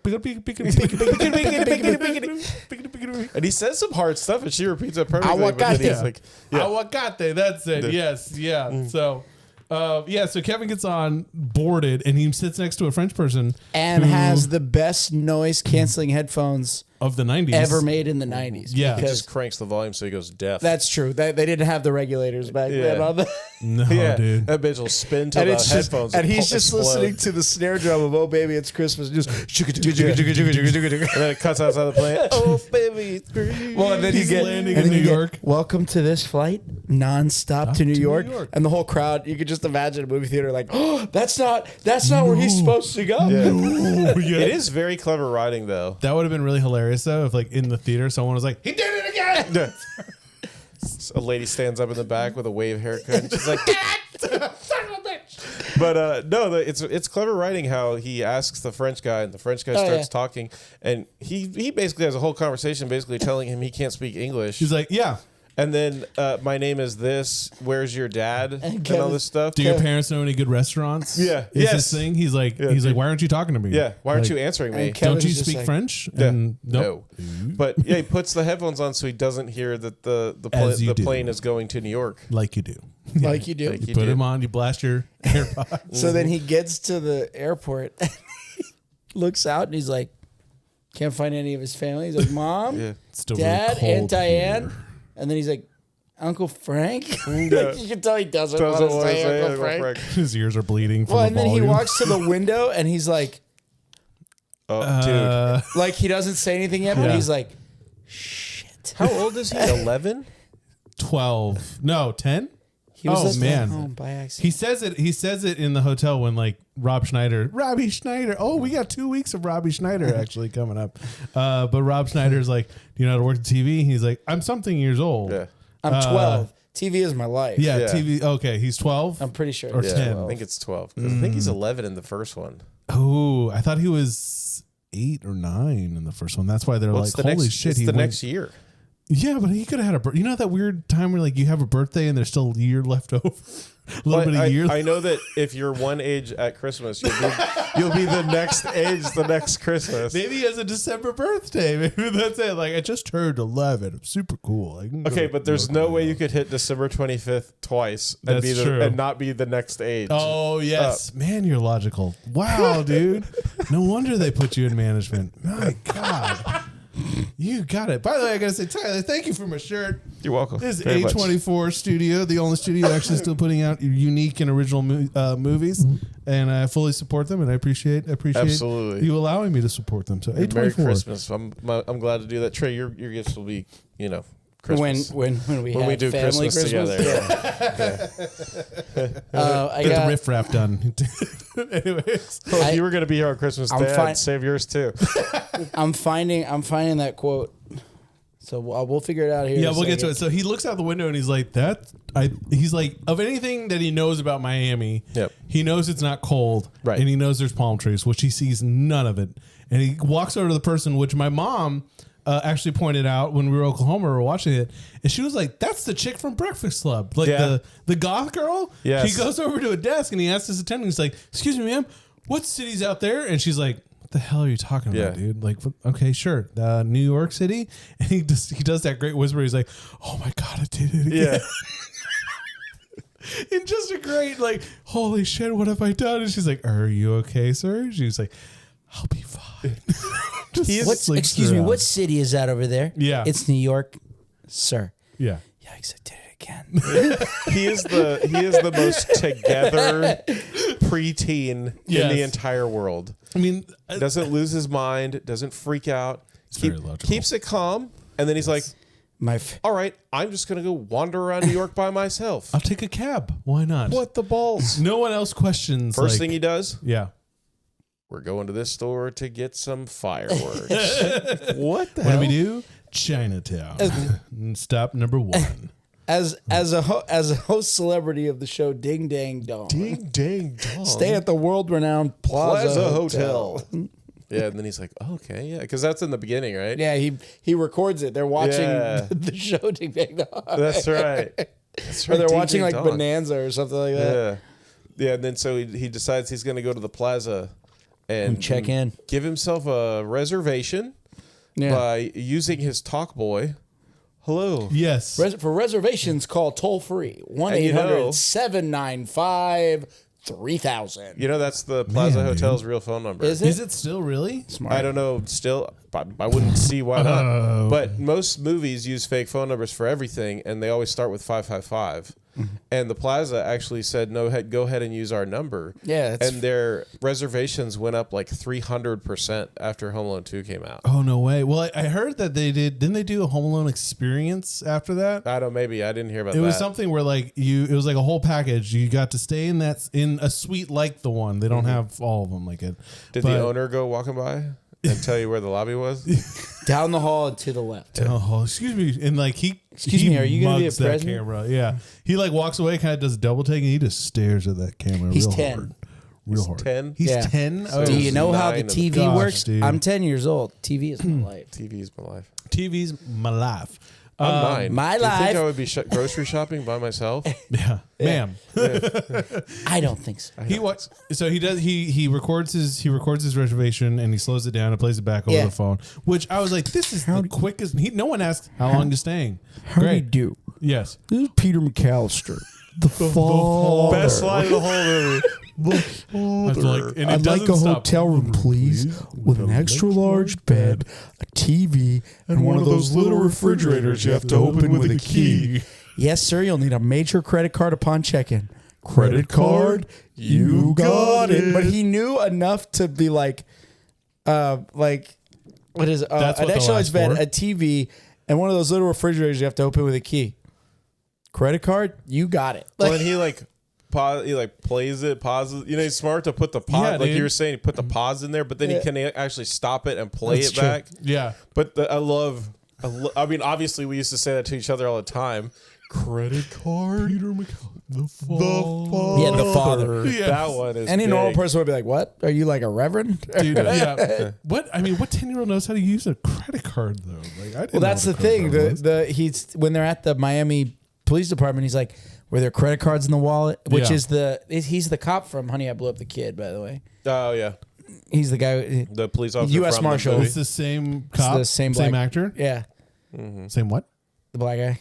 and he says some hard stuff, and she repeats it perfectly. Aguacate. But then he's like, aguacate. That's it. Yes, yeah. So. So Kevin gets on boarded and he sits next to a French person And has the best noise canceling headphones of the 90s ever made in the 90s. Yeah. he Because just cranks the volume so he goes deaf. that's true. They didn't have the regulators back then. On the, No, yeah, dude. that bitch will spin till and the it's just, headphones and he's will just explode. listening to the snare drum of "Oh Baby It's Christmas," just And then it cuts outside the plane. Oh baby, it's green. well, and then He's you get landing and in then New you York. get, welcome to this flight nonstop to New to New York. York. And the whole crowd. You could just imagine a movie theater like, oh, that's not where he's supposed to go. Yeah. Oh, yeah. It is very clever writing, though. That would have been really hilarious though if like in the theater someone was like, he did it again. A lady stands up in the back with a wave haircut. And she's like, but no, it's clever writing how he asks the French guy, and the French guy starts talking, and he basically has a whole conversation, basically telling him he can't speak English. He's like, yeah. And then my name is this. Where's your dad? And all this stuff. Do your parents know any good restaurants? Yeah. Is Yes. this thing? He's like, why aren't you talking to me? Yeah. Why aren't Like, you answering me? and Kevin- Don't you Kevin's just speak like- French? Yeah. And No. But yeah, he puts the headphones on so he doesn't hear that the As you do. plane is going to New York. Like you do. Like you do. Like You you put do. him on, you blast your AirPods. So then he gets to the airport, and he looks out, and he's like, can't find any of his family. He's like, Mom, Yeah. It's still really Dad, cold Aunt Diane. here. And then he's like, Uncle Frank? Yeah. You can tell he doesn't Doesn't want to wanna say say Uncle Frank. His ears are bleeding from Well, the and then he volume. walks to the window, and he's like, Oh, dude. like he doesn't say anything yet, but Yeah. he's like, shit. How old is he? 11? 12. No, 10? He was Oh, listening man. at home by accident. He says it in the hotel when like Robbie Schneider. Oh, we got 2 weeks of Robbie Schneider actually coming up. But Rob Schneider's like, do you know how to work the TV? He's like, I'm something years old. Yeah. I'm 12. TV is my life. Yeah, Yeah. TV. Okay, he's 12. I'm pretty sure. Or it's 10. I think it's 12. 'Cause I think he's 11 in the first one. Oh, I thought he was 8 or 9 in the first one. That's why they're Well, like, it's the holy next, shit. it's He the went- next year. Yeah, but he could have had a birthday. You know that weird time where like you have a birthday and there's still a year left over? A little bit of I, year. I know that if you're one age at Christmas, you'll be the next age the next Christmas. Maybe he has a December birthday. Maybe that's it. Like I just turned 11. I'm super cool. I can go Okay, to but there's New York no way right you now. could hit December 25th twice and That's true. and not be the next age. Oh yes, man, you're logical. Wow, dude. No wonder they put you in management. My God, you got it. By the way, I gotta say, Tyler, thank you for my shirt. You're welcome. This is very much. A24 Studio, the only studio actually still putting out unique and original movies, and I fully support them, and I appreciate Absolutely. you allowing me to support them. So A24. Merry Christmas. I'm glad to do that. Trey, your gifts will be, Christmas. When we When have we do family Christmas together. Yeah. I Get got the riffraff done. Anyways, Well, if you were going to be here on Christmas I'm Day, fine. I'd save yours too. I'm finding that quote. So we'll figure it out here. yeah, in a we'll get to second. it. So he looks out the window and he's like, he's like, of anything that he knows about Miami, Yep. he knows it's not cold, Right. and he knows there's palm trees, which he sees none of it. And he walks over to the person, which my mom actually pointed out when we were in Oklahoma, we were watching it, and she was like, "That's the chick from Breakfast Club, like Yeah. the goth girl." Yes. He goes over to a desk and he asks his attendant, he's like, "Excuse me, ma'am, what city's out there?" And she's like, "What the hell are you talking about, Yeah. dude? Like, okay, sure, New York City." And he does that great whisper. He's like, "Oh my God, I did it again." Yeah. In just a great, like, holy shit, what have I done? And she's like, "Are you okay, sir?" She's like, "I'll be fine." Just What's sleeps excuse me? around. What city is that over there? Yeah. It's New York, sir. Yeah. Yikes! I did it again. He is the most together preteen in Yes. the entire world. I mean, Doesn't lose his mind, doesn't freak out. very logical. Keeps it calm, and then he's like, My all right, I'm just going to go wander around New York by myself. I'll take a cab. Why not? What the balls? No one else questions. First like- thing he does, yeah. we're going to this store to get some fireworks. What the What hell? do we do? Chinatown. Stop number 1. as a host celebrity of the show Ding Dang Dong. Ding dang dong. Stay at the world-renowned Plaza Hotel. Yeah, and then he's like, oh, okay, yeah, because that's in the beginning, right? Yeah, he records it. They're watching the show Ding Dang Dong. That's right. That's right. Or they're Ding watching Dang like Dong. Bonanza or something like that. Yeah, and then so he decides he's going to go to the Plaza and check in. Give himself a reservation by using his talk boy. Hello. Yes. For reservations, call toll free 1-800-795-3000. You know that's the Plaza Hotel's real phone number. Is it? Is it still really? Smart. I don't know. Still, I wouldn't see why not. But most movies use fake phone numbers for everything, and they always start with 555. And the Plaza actually said, "No, go ahead and use our number." Yeah, and their reservations went up like 300% after Home Alone 2 came out. Oh no way! Well, I heard that they did. Didn't they do a Home Alone experience after that? I don't. Maybe I didn't hear about that. It was something where like it was like a whole package. You got to stay in a suite like the one. They don't have all of them like it. Did the owner go walking by and tell you where the lobby was? Down the hall and to the left. Oh, excuse me. And like Excuse me, are you gonna be a mugs that president? camera. Yeah. He like walks away, kind of does a double take, and he just stares at that camera He's real 10. hard. Real hard. 10? He's Yeah. 10? So Oh, Do you know how the 9 of TV Gosh, works? dude. I'm 10 years old. TV is my life. TV's my life. TV's my life. I'm 9. my Do you think life- I would be grocery shopping by myself? Yeah. Ma'am. I don't think so. He records his reservation and he slows it down and plays it back over Yeah. the phone, which I was like, this is the quickest. No one asks how long you're staying. How do you do? Yes. This is Peter McAllister, the father. Best line of the whole movie. I was like, and it I'd like doesn't a stop. hotel room, please, with an extra large bed, a TV, and one of those little refrigerators you have to open with a key. Yes, sir, you'll need a major credit card upon check-in. Credit card? You got it. But he knew enough to be like, what is it? That's An what extra they'll large ask bed, for. a TV, and one of those little refrigerators you have to open with a key. Credit card? You got it. Well, and he plays it, pauses. You know, he's smart to put the pause, Yeah, like dude. you were saying, he put the pause in there, but then he can actually stop it and play That's it true. back. Yeah. But I mean, obviously, we used to say that to each other all the time. Credit card, Peter the father. Yeah, the father. Yes. That one is Any big. normal person would be like, what? Are you like a reverend? Dude, yeah. What 10-year-old knows how to use a credit card though? Like I didn't. Well, that's know the what a credit thing. card was. He's when they're at the Miami Police Department, he's like, were there credit cards in the wallet? Which Yeah. he's the cop from Honey, I Blew Up the Kid, by the way. Oh yeah, He's the guy. the police officer, U.S. from the Marshal. movie. It's the same cop, the same black- actor, Yeah, same what? the black guy,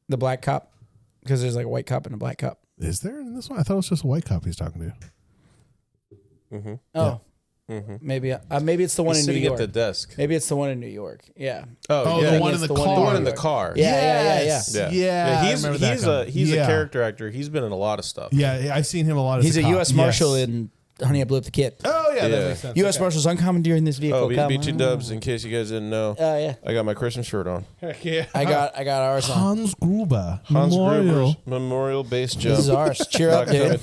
the black cop, because there's like a white cop and a black cop. Is there in this one? I thought it was just a white cop he's talking to. Oh, maybe it's the one He's in New sitting York. at the desk. Maybe it's the one in New York. Yeah. Oh, the yeah, one in It's the the one car. the one in the car. Yeah. He's I remember that he's guy. a character actor. He's been in a lot of stuff. Yeah, I've seen him a lot. As He's a cop. U.S. Marshal Yes. in Honey, I Blew Up the Kid. Oh yeah, Yeah. that makes sense. U.S. Okay. Marshal's uncommandeering this vehicle. Oh, Come BT on. Dubs. In case you guys didn't know, Yeah. I got my Christmas shirt on. Heck yeah. I got ours on. Hans Gruber Hans Memorial. Gruber's Memorial Base Jump. This is ours. Cheer up, dude.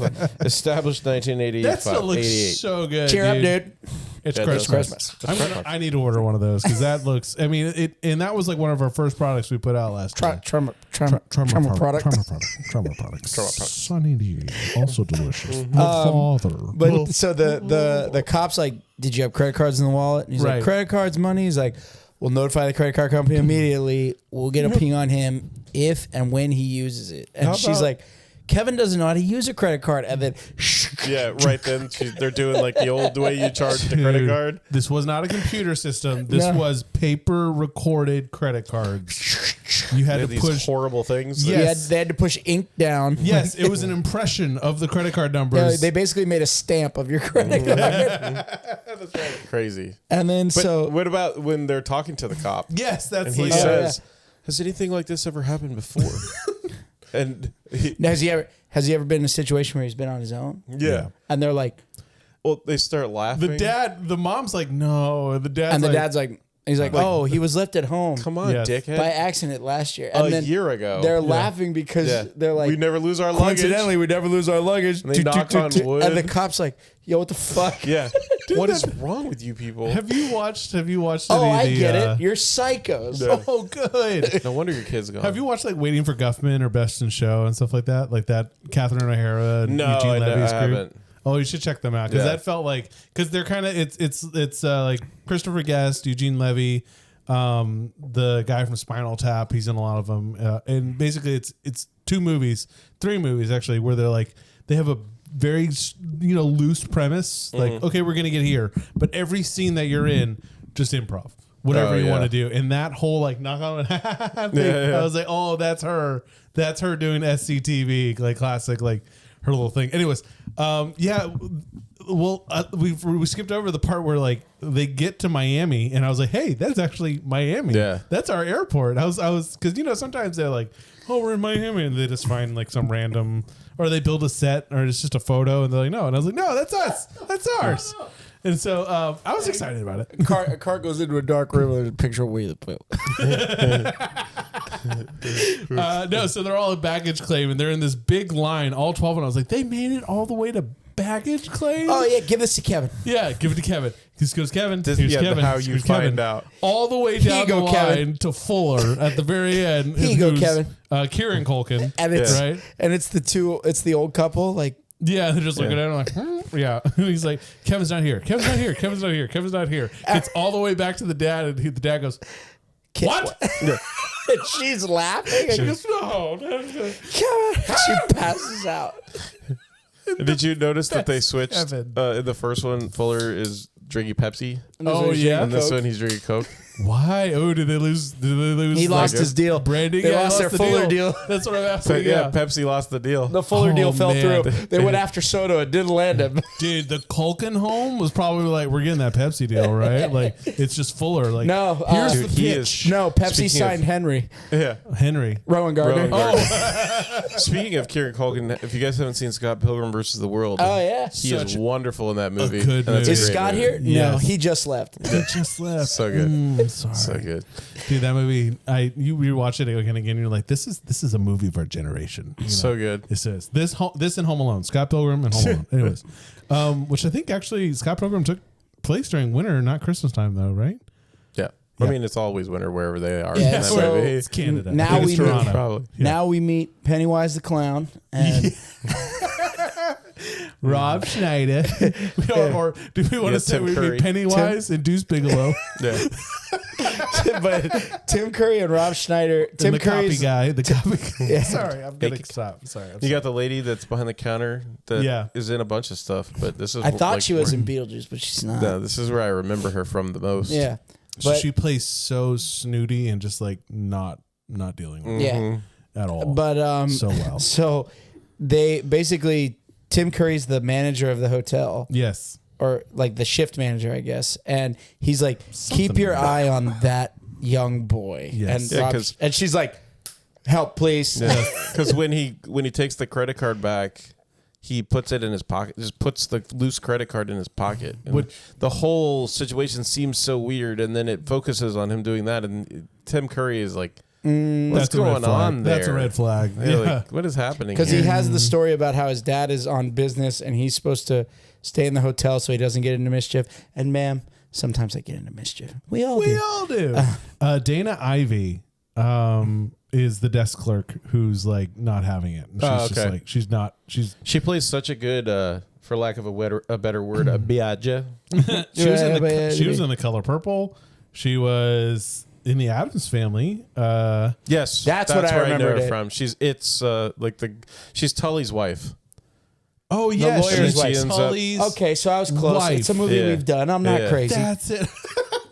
Established 1988. That still looks 88. so good. Cheer up, dude. It's Yeah, Christmas. Christmas. I need to order one of those because that looks. I mean, and that was like one of our first products we put out last year. Trummer Trummer product. Trummer products. Sunny D, also delicious. The father. But so the cop's like, did you have credit cards in the wallet? And he's Right. like, credit cards, money. He's like, we'll notify the credit card company immediately. We'll get a ping on him if and when he uses it. And How she's about- like, Kevin doesn't know how to use a credit card. And then Yeah, right then they're doing like the old way you charge the credit Dude, card. This was not a computer system. This No. was paper recorded credit cards. You had They to had these push. horrible things. Yeah. they had to push ink down. Yes, it was an impression of the credit card numbers. They basically made a stamp of your credit card. Crazy. And then But so what about when they're talking to the cop yes, and that's he like, says, "Has anything like this ever happened before?" And now, has he ever been in a situation where he's been on his own? yeah. And they're like, Well, they start laughing. the mom's like, no. The dad's and the like, dad's like, He's like, oh, he was left at home. Come on, dickhead. By accident last year. And a then year ago. They're laughing because they're like, we never lose our luggage. Coincidentally, we never lose our luggage. And they knock on wood. And the cop's like, yo, what the fuck? Yeah. What is wrong with you people? Have you watched? Oh, I get it. You're psychos. Yeah. Oh, good. No wonder your kid's gone. Have you watched like Waiting for Guffman or Best in Show and stuff like that? Like that Catherine O'Hara and Eugene Levy's I group? haven't. Oh, you should check them out because that felt like they're kind of it's like Christopher Guest, Eugene Levy, the guy from Spinal Tap. He's in a lot of them, and basically it's three movies actually, where they have a very loose premise. Like, okay, we're gonna get here, but every scene that you're in, just improv. Whatever you want to do, and that whole like knock on thing, I was like, oh, that's her doing SCTV, like classic, like her little thing. Anyways, we skipped over the part where like they get to Miami, and I was like, hey, that's actually Miami. Yeah, that's our airport. I was because sometimes they're like, oh, we're in Miami, and they just find like some random, or they build a set, or it's just a photo, and they're like, no, and I was like, no, that's us, that's ours. And so I was excited about it. A car goes into a dark room with a picture of Winnie the Pooh. No, so they're all at baggage claim, and they're in this big line, all 12. And I was like, they made it all the way to baggage claim? Oh, yeah, give this to Kevin. Yeah, give it to Kevin. This goes Kevin. This, Here's Kevin. how you Here's find Kevin. out. All the way down the line Kevin. to Fuller at the very end. Here you go, Kevin. Kieran Culkin. And it's right. And it's the old couple, like. Yeah, they're just looking at him like, yeah. He's like, Kevin's not here. Kevin's not here. Kevin's not here. Kevin's not here. It's all the way back to the dad, and the dad goes, what? And she's laughing. She goes, no. She passes out. Did you notice that they switched in the first one? Fuller is drinking Pepsi. Oh yeah, and this one he's drinking Coke. Why? Oh, did they lose? He lost his deal. Branding. They lost their Fuller deal. That's what I'm asking. Yeah, Pepsi lost the deal. The Fuller deal fell through. They went after Soto. It didn't land him. Dude, the Culkin home was probably like, we're getting that Pepsi deal, right? Like, it's just Fuller. Like, no, here's the pitch. No, Pepsi signed Henry. Yeah, Henry. Rowan Gardner. Speaking of Kieran Culkin, if you guys haven't seen Scott Pilgrim versus the World, he is wonderful in that movie. A good movie. Is Scott here? Yes. No, he just left. He just left. So good. Sorry. So good. Dude, that movie, you watch it again and again, you're like, this is a movie of our generation. So good. This is this and Home Alone, Scott Pilgrim and Home Alone. Anyways, which I think actually Scott Pilgrim took place during winter, not Christmas time though, right? Yeah. I mean, it's always winter wherever they are. Yeah, in that so movie. It's Canada. Now it's we Toronto. Probably. Now we meet Pennywise the Clown and Rob Schneider, or do we want to say Tim we Curry. meet Pennywise and Deuce Bigelow? Yeah. but Tim Curry and Rob Schneider. Tim the copy Curry's guy. The copy. Yeah. Sorry, I'm gonna stop. Sorry. You got the lady that's behind the counter that is in a bunch of stuff, but this is. I thought she was in Beetlejuice, but she's not. No, this is where I remember her from the most. Yeah, but she plays so snooty and just like not dealing with it at all. But so well. So they basically Tim Curry's the manager of the hotel. Yes. Or like the shift manager, I guess. And he's like, keep your eye on that young boy. Yes. And she's like, help, please. Because when he takes the credit card back, he puts it in his pocket. Just puts the loose credit card in his pocket. And the whole situation seems so weird, and then it focuses on him doing that, and Tim Curry is like, what's going on there? That's a red flag. Yeah. Like, what is happening? Because he has the story about how his dad is on business and he's supposed to stay in the hotel so he doesn't get into mischief. And ma'am, sometimes I get into mischief. We all do. Dana Ivey is the desk clerk who's like not having it. And she's just like she plays such a good for lack of a better word, a biaja. She was in The Color Purple. She was in the Addams Family. Yes, that's what I remember her from. She's Tully's wife. Oh yeah, lawyer's she's wife. Tully's. Okay, so I was close. Wife. It's a movie we've done. I'm not crazy. That's it.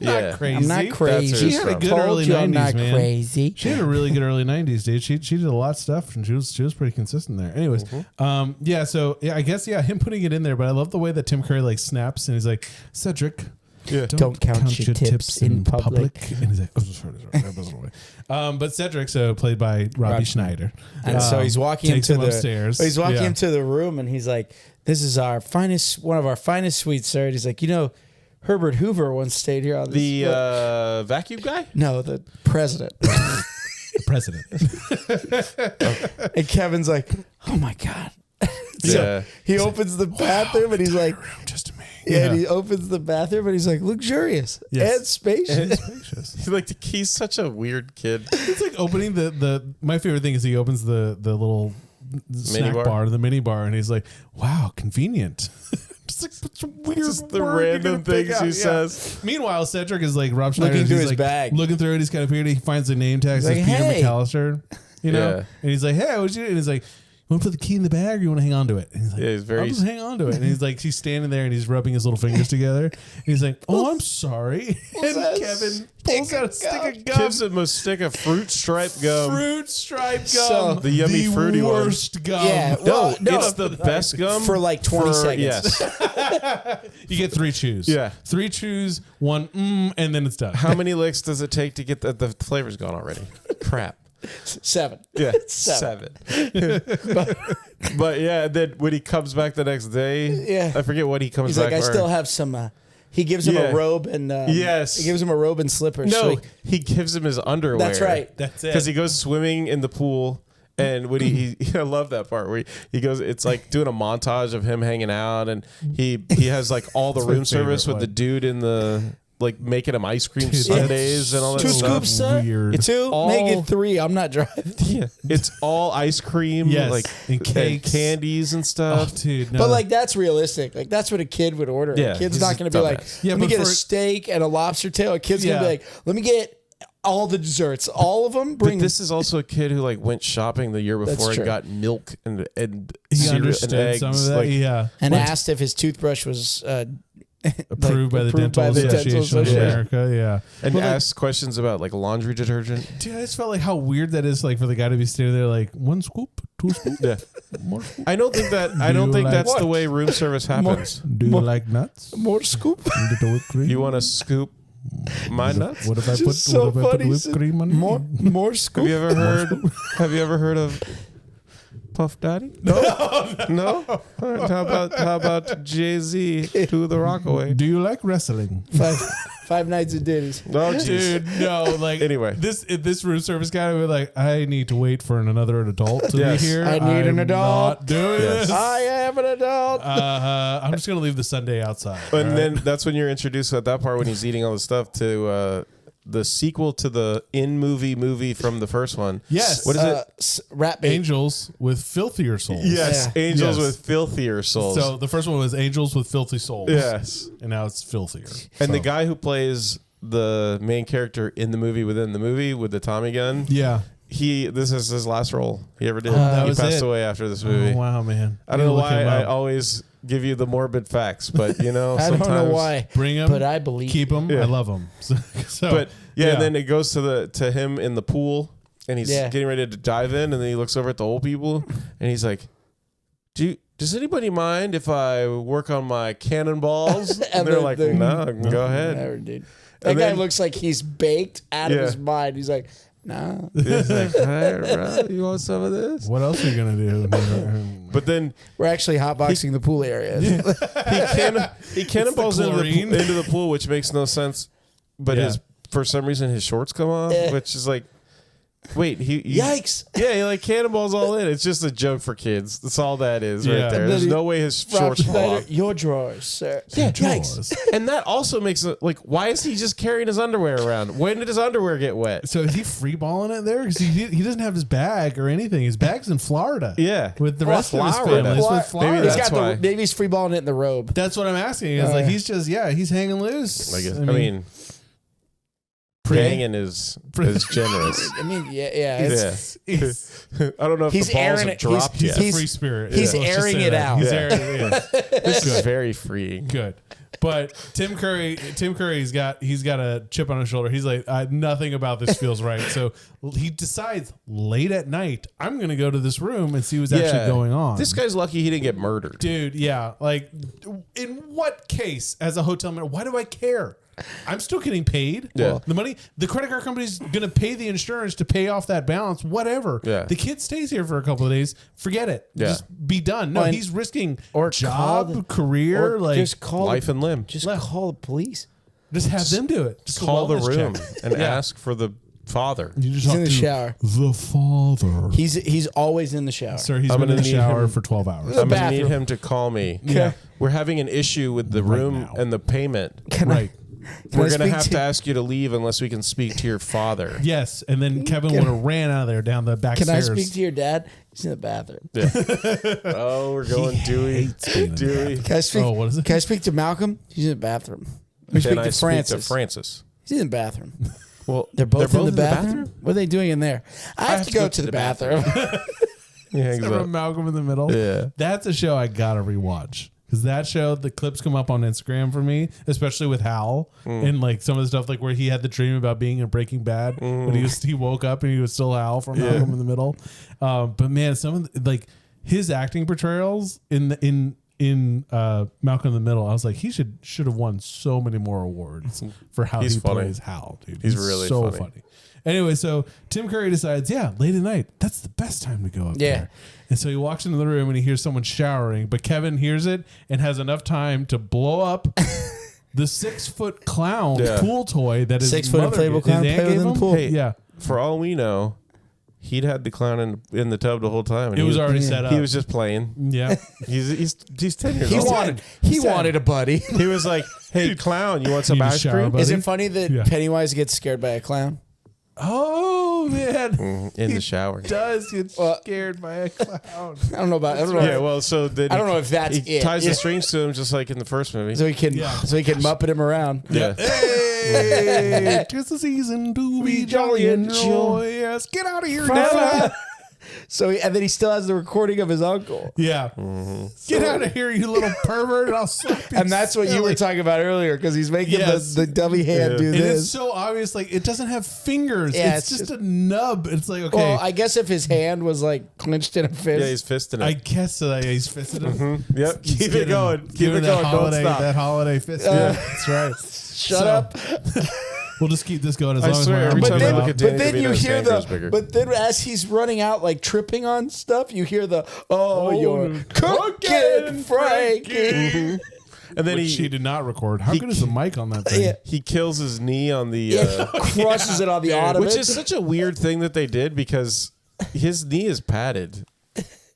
Not crazy. I'm not crazy. She had a good early 90s, I'm not man. crazy. She had a really good early 90s, dude. She did a lot of stuff, and she was pretty consistent there. Anyways, I guess him putting it in there, but I love the way that Tim Curry like snaps and he's like, Cedric. Yeah. Don't count your tips in public. And he's like, sorry. But Cedric, so played by Robbie Schneider. And so he's walking takes into him upstairs. He's walking into the room and he's like, this is one of our finest suites, sir. And he's like, Herbert Hoover once stayed here on this. The vacuum guy? No, the president. The president. And Kevin's like, oh my God. So he opens the bathroom and he's like, just to me. yeah, and he opens the bathroom and he's like, luxurious and spacious. He's such a weird kid. It's like opening the my favorite thing is he opens the little snack bar, the mini bar, and he's like, wow, convenient. Just like such a weird Just the word you're random gonna pick things out. he says. Meanwhile, Cedric is like Rob Schneider. Looking through he's his like bag. Looking through it, he's kind of weird. He finds a name tag, says like, Peter hey. McAllister, you know? Yeah. And he's like, hey, what'd you do? And he's like, you want to put the key in the bag or you want to hang on to it? And he's like, Yeah, he's very- I'll just hang on to it. And he's like, he's standing there and he's rubbing his little fingers together. And he's like, oh, I'm sorry. And that Kevin pulls out a stick of gum. Gives him a stick of fruit stripe gum. Fruit stripe gum. So- The yummy fruity one. worst gum. Yeah. No, No, it's the best gum for like 20 seconds. Yes. You get 3 chews. Yeah. 3 chews, 1 and then it's done. How many licks does it take to get the flavor's gone already? Crap. 7. Yeah, Seven. 7. But yeah, then when he comes back the next day, Yeah. I forget what he comes He's back like, I wearing. still have some. He gives him a robe and Yes. he gives him a robe and slippers. No, So he gives him his underwear. that's right. That's it. Because he goes swimming in the pool. And when he I love that part where he goes, it's like doing a montage of him hanging out, and he has like all the That's my room service favorite with the one. dude in the like making him ice cream sundaes and all that 2 stuff. scoops, sir. Weird. It's 2, all- make it 3. I'm not driving. Yeah, it's all ice cream, Yes, like and cakes. candies and Oh, stuff. dude. No. But like that's realistic. Like that's what a kid would order. Yeah, A kid's he's not a going to be like, dumbass. Yeah, let me but get a for- steak and a lobster tail. A kid's going to Yeah. be like, let me get all the desserts, all of them. Bring But this is also a kid who like went shopping the year That's before and true. got milk and he cereal understood and eggs. some of that. Like, yeah. and Went- asked if his toothbrush was approved by the approved Dental by the Dental Association of Association. America. Yeah. and But, like, asked questions about like laundry detergent. dude, I just felt like how weird that is, like for the guy to be standing there, like 1 scoop, 2 scoop, Yeah, more scoop. I don't think that. I Do don't you think like that's the what? way room service happens. Do you like nuts? more scoop. Little whipped cream. You want to scoop my nuts? What if I Just put so what if I put funny. whipped cream on it? More scoop. Have you ever heard? Have you ever heard of Puff Daddy? No, no. All right, how about Jay-Z? To the Rockaway. Do you like wrestling? 5 nights at Denny's. No, Dude, no, like Anyway. this room service guy would be like, I need to wait for another adult to Yes. be here. I need an I'm adult. Not doing Yes. this. I am an adult. I'm just gonna leave the Sunday outside. And all then right? that's when you're introduced at that part when he's eating all the stuff to the sequel to the movie from the first one. Yes. What is it? Rat bait. Angels with filthier souls. Yes, Yeah. Angels Yes. with filthier souls. So the first one was Angels with filthy souls. yes. And now it's filthier. And the So, guy who plays the main character in the movie within the movie with the Tommy gun, yeah. this is his last role he ever did. that He was passed it. away after this movie. Oh, wow, man. I don't know Look why him I up. always give you the morbid facts, but you know, I don't know sometimes- why. Bring him, But I believe keep him. Yeah. I love him. So, But yeah, and then it goes to him in the pool, and he's Yeah. getting ready to dive in, and then he looks over at the old people, and he's like, does anybody mind if I work on my cannonballs? And they're like, no, go ahead. Never, dude. That And guy then- looks like he's baked out of Yeah. his mind. He's like, nah. He's like, hey, bro, you want some of this? what else are you gonna do? But then We're actually hotboxing the pool area. he cannonballs chlorine. into the pool, which makes no sense. But Yeah. for some reason his shorts come off, Eh. which is like, wait, he Yikes. yeah, he like cannonballs all in. It's just a joke for kids. That's all that is Yeah. right there. And There's then no way his Rob shorts fall Schneider, off. your drawers, sir. Yeah, Yikes. And that also makes it like, why is he just carrying his underwear around? When did his underwear get wet? So is he free balling it there? Because he doesn't have his bag or anything. His bag's in Florida. Yeah. With the rest of his Florida. family. It's with Maybe Florida. He's that's got why. maybe he's free balling it in the robe. That's what I'm asking. Is like yeah. he's just he's hanging loose. I guess. I mean, hanging is generous. I mean, yeah. It's, Yeah. he's, I don't know if He's the balls airing have it. dropped He's- yet. a free spirit. he's Let's just airing say it that. out. He's Yeah. airing it out. This is very freeing. Good. But Tim Curry's got a chip on his shoulder. He's like, nothing about this feels right. So he decides late at night, I'm going to go to this room and see what's actually going on. This guy's lucky he didn't get murdered. Dude, yeah. Like, in what case as a hotel manager, why do I care? I'm still getting paid. Yeah. The money, the credit card company's going to pay the insurance to pay off that balance, whatever. Yeah. The kid stays here for a couple of days. Forget it. Yeah. Just be done. No, Well, he's risking or job, call the- career, Or like just call Life and limb. Just call the police. just have them do it. Just a Call the wellness room check. and Yeah. ask for the father. You just He's talk in the to shower. The father. He's always in the shower. Sir, he's I'm been in gonna the need shower him- for 12 hours. I'm going to bathroom. need him to call me. Yeah. We're having an issue with the Right room now. and the payment. Right. We're I going to speak have to- to ask you to leave unless we can speak to your father. Yes, and then Kevin would have ran out of there down the back Can I stairs. speak to your dad? He's in the bathroom. Oh, we're going Dewey. hates being in the Dewey. Can I speak? Oh, what is it? Can I speak to Malcolm? He's in the bathroom. We speak Can I to speak Francis. to Francis? He's in the bathroom. Well, They're both in the bathroom? What are they doing in there? I have to go to the bathroom. He hangs Remember up. Malcolm in the Middle? Yeah. That's a show I gotta rewatch. Because that show, the clips come up on Instagram for me, especially with Hal and like some of the stuff, like where he had the dream about being in Breaking Bad, but he woke up and he was still Hal from Malcolm in the Middle. But man, some of the, like his acting portrayals in Malcolm in the Middle, I was like, he should have won so many more awards for how He's he funny. plays Hal, dude. He's really so funny. Anyway, so Tim Curry decides, late at night, that's the best time to go up Yeah. there. And so he walks into the room and he hears someone showering, but Kevin hears it and has enough time to blow up the 6-foot clown pool toy that his 6-foot mother inflatable his clown aunt play with gave in the him. pool. Hey, Yeah, For all we know, he'd had the clown in the tub the whole time. And it was already set up. He was just playing. Yeah. He's 10 years He old. wanted a buddy. He was like, "Hey, clown, you want some Need a ice shower, cream?" buddy? Is it funny that Yeah. Pennywise gets scared by a clown? Oh man, In the shower. does get Well- scared by a clown? I don't know about. I don't know. Yeah, well, so then I don't know if that's he it. ties Yeah. the strings to him just like in the first movie. So he can Muppet him around. Yeah. Hey, 'tis the season to be jolly and joyous. Get out of here, Dad. And then he still has the recording of his uncle. Yeah. Get out of here, you little pervert, and I'll slap you. And that's what you were silly. talking about earlier, because he's making Yes. the dummy hand do And it's this. so obvious, like it doesn't have fingers. Yeah, it's it's just a nub. It's like, okay, Well, I guess if his hand was like clenched in a fist. Yeah, he's fisting it. I guess he's fisted him. Yep. Just Keep get it going. him- Keep give it him going. that Don't holiday, stop. That holiday fist. That's right. Shut So, up. We'll just keep this going as I long swear, as every we're time But I then, look at but Danny then you DeVito's hear hand grows bigger. but then as he's running out, like tripping on stuff, you hear you're cooking, Frankie. And then which he did not record. How good is the mic on that thing? Yeah. he kills his knee on the Crushes it on the ottoman. which is such a weird thing that they did because his knee is padded.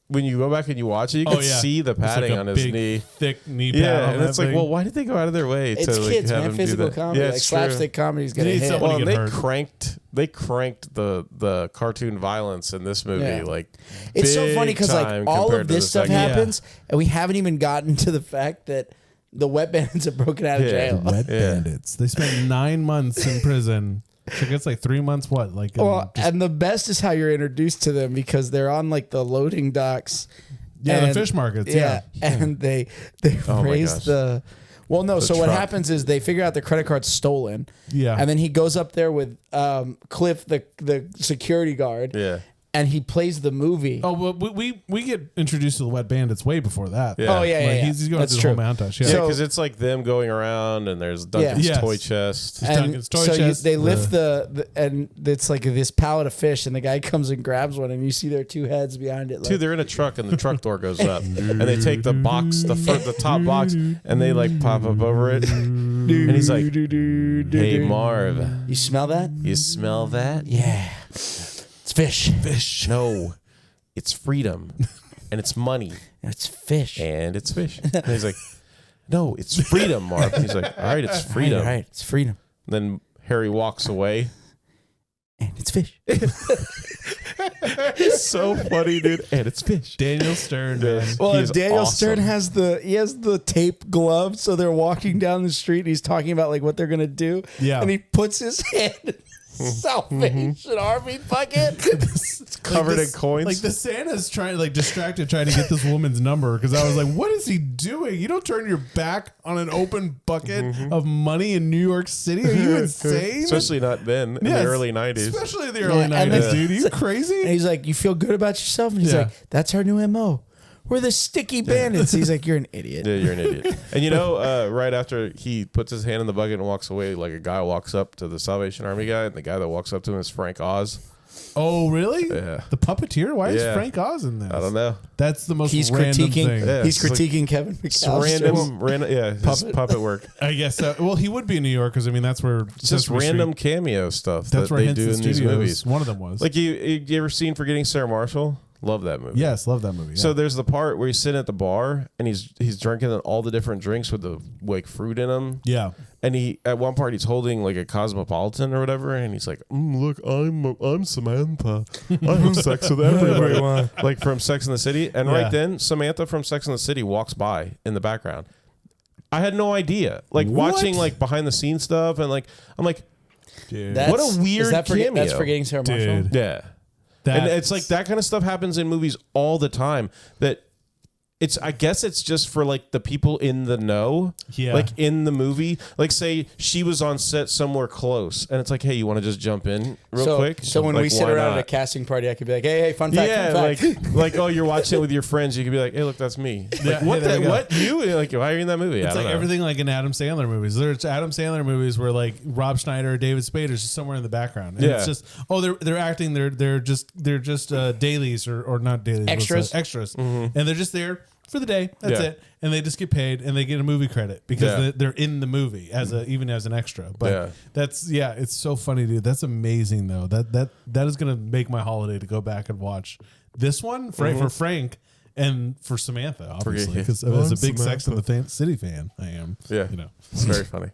When you go back and you watch it, you can see the It's like padding a on his big, knee. thick knee pad. Yeah, on and that it's like, thing. well, why did they go out of their way It's to like, kids, have man. him Physical do that? comedy, Yeah, like it's true. slapstick comedy's They gonna need hit. someone Well, to and get hurt. they cranked the cartoon violence in this movie. Yeah. Like It's so big funny because like time all compared of to this the stuff second. happens, and we haven't even gotten to the fact that the Wet Bandits have broken out of Yeah. jail. Wet Bandits. They spent 9 months in prison. So I guess like 3 months. What? Like Well, and the best is how you're introduced to them because they're on like the loading docks. yeah, and- the fish markets. Yeah. and they Oh my raise gosh. the. Well, no. So what truck. happens is they figure out the credit card's stolen. Yeah. And then he goes up there with Cliff, the security guard. Yeah. And he plays the movie. Oh, well, we get introduced to the Wet Bandits way before that. Yeah. Oh, yeah, Like, yeah. He's going That's through the true. whole montage. Yeah. Yeah, So- because it's like them going around and there's Duncan's Yes. toy chest. Just And Duncan's toy so chest, they lift and it's like this pallet of fish, and the guy comes and grabs one, and you see their 2 heads behind it. Like, Dude, they're in a truck and the truck door goes up, and they take the box, the top box, and they like pop up over it. And he's like, "Hey Marv, you smell that? you smell that? Yeah, it's fish. Fish? No, it's freedom, and it's money, It's fish. and it's fish." And he's like, "No, it's freedom, Marv." And he's like, "All right, it's freedom." All right, it's freedom, Then Harry walks away. and it's fish. It's so funny, dude. And it's fish. Daniel Stern. Yeah. Man. Well, He's and Daniel awesome. Stern has the tape glove, so they're walking down the street. And he's talking about like what they're gonna do. Yeah. and he puts his hand in his Salvation Army bucket. It's covered in coins. Like the Santa's trying to like distracted trying to get this woman's number because I was like, what is he doing? You don't turn your back on an open bucket of money in New York City. Are you insane? Especially not then, in Yes, the early 90s. Especially in the early Yeah, and 90s, then- dude. Are you crazy? And he's like, "You feel good about yourself?" And he's Yeah. like, "That's our new MO. we're the sticky bandits. He's like, you're an idiot. Yeah, you're an idiot. And you know, right after he puts his hand in the bucket and walks away, like a guy walks up to the Salvation Army guy, and the guy that walks up to him is Frank Oz. Oh, really? Yeah. The puppeteer? Why is Yeah. Frank Oz in this? I don't know. That's the most He's random critiquing. thing. Yeah. He's It's like- critiquing Kevin It's McAllister. random, yeah, his puppet work. I guess. Well, he would be in New York because I mean that's where It's just random cameo stuff That's that where they do Henson in these Studios. movies. One of them was. Like you ever seen Forgetting Sarah Marshall? Love that movie. Yes, love that movie. Yeah. So there's the part where he's sitting at the bar and he's drinking all the different drinks with the like fruit in them. yeah. And he at one part he's holding like a Cosmopolitan or whatever, and he's like, "Look, I'm Samantha. I have sex with everyone." Like from Sex and the City. And Yeah. right then, Samantha from Sex and the City walks by in the background. I had no idea. Like watching like behind the scenes stuff, and like I'm like, Dude. what a weird cameo. That's Forgetting Sarah Marshall. Dude. Yeah. And it's like that kind of stuff happens in movies all the time. That I guess it's just for like the people in the know, Yeah. like in the movie. Like say she was on set somewhere close, and it's like, hey, you want to just jump in real quick? So when Like, we sit why around not? at a casting party, I could be like, hey, fun fact, Yeah, fun fact. like oh, you're watching it with your friends. You could be like, hey, look, that's me. Like, Yeah, what? hey, there we go. What you? Like, why are you in that movie? I It's don't like know. everything like in Adam Sandler movies. There's Adam Sandler movies where like Rob Schneider or David Spader's just somewhere in the background. And Yeah. it's just they're acting. They're just dailies or not dailies. Extras. Extras. And they're just there for the day. That's Mm-hmm. Yeah. it. And they just get paid and they get a movie credit because Yeah. they're in the movie even as an extra. But Yeah. it's so funny, dude. That's amazing though. That is gonna make my holiday to go back and watch this one for Frank. And for Samantha, obviously, because as a big Sex and the City fan, I am. Yeah, You know. it's very funny.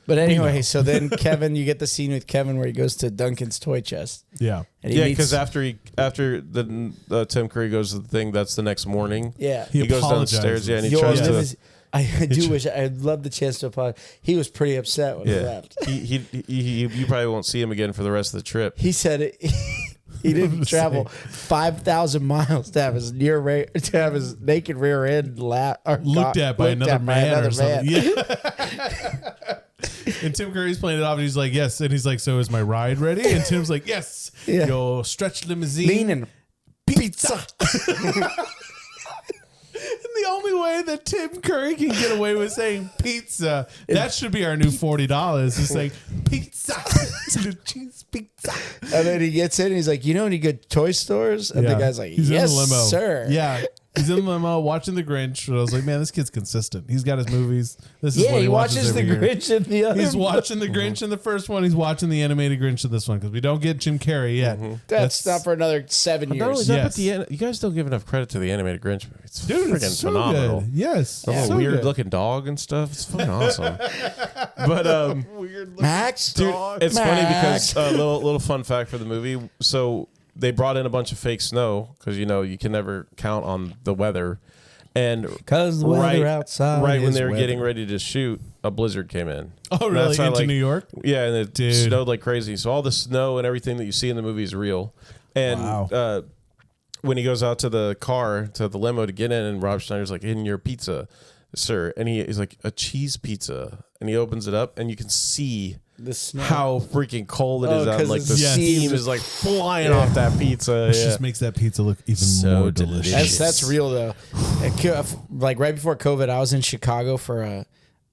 But anyway, so then Kevin, you get the scene with Kevin where he goes to Duncan's toy chest. Yeah. And he Yeah, meets- because after the Tim Curry goes to the thing, that's the next morning. Yeah. He He goes apologizes. downstairs, yeah, and he Yo, tries that to. was- I do wish I'd love the chance to apologize. He was pretty upset when he Yeah, left. you probably won't see him again for the rest of the trip. He said it, he didn't travel 5,000 miles to have his naked rear end Looked at by another man or something. man. Yeah. And Tim Curry's playing it off, and he's like, "Yes." And he's like, "So is my ride ready?" And Tim's like, "Yes." Yeah. Your stretch limousine. Leaning pizza. And the only way that Tim Curry can get away with saying pizza, that should be our new $40. Is like pizza, cheese pizza. And then he gets in and he's like, you know any good toy stores? And the guy's like, He's yes, in the limo. sir. Yeah. He's in the limo watching The Grinch. And I was like, man, this kid's consistent. He's got his movies. This is Yeah, what he watches The every year. Grinch in the other. He's watching The Grinch in the first one. He's watching the animated Grinch in this one because we don't get Jim Carrey yet. That's not for another 7 Not only years. that, Yes. but you guys don't give enough credit to the animated Grinch movie. It's Dude, freaking it's so phenomenal. good. Yes. The whole So weird good. looking dog and stuff. It's fucking awesome. But Max? dude, it's funny Max. because little fun fact for the movie. So they brought in a bunch of fake snow because you can never count on the weather. And Because the weather outside right when is they were weather. getting ready to shoot, a blizzard came in. Oh, And really? that's how, Into New York? Yeah, and it Dude. snowed like crazy. So all the snow and everything that you see in the movie is real. And Wow. when he goes out to the car, to the limo to get in, and Rob Schneider's like, "In your pizza, sir," and he's like, "A cheese pizza," and he opens it up, and you can see The snow. how freaking cold it is out. 'cause Like the it's- steam Yes. is like flying off that pizza. Which Yeah. just makes that pizza look even So more delicious. delicious. That's real though. Like right before COVID, I was in Chicago for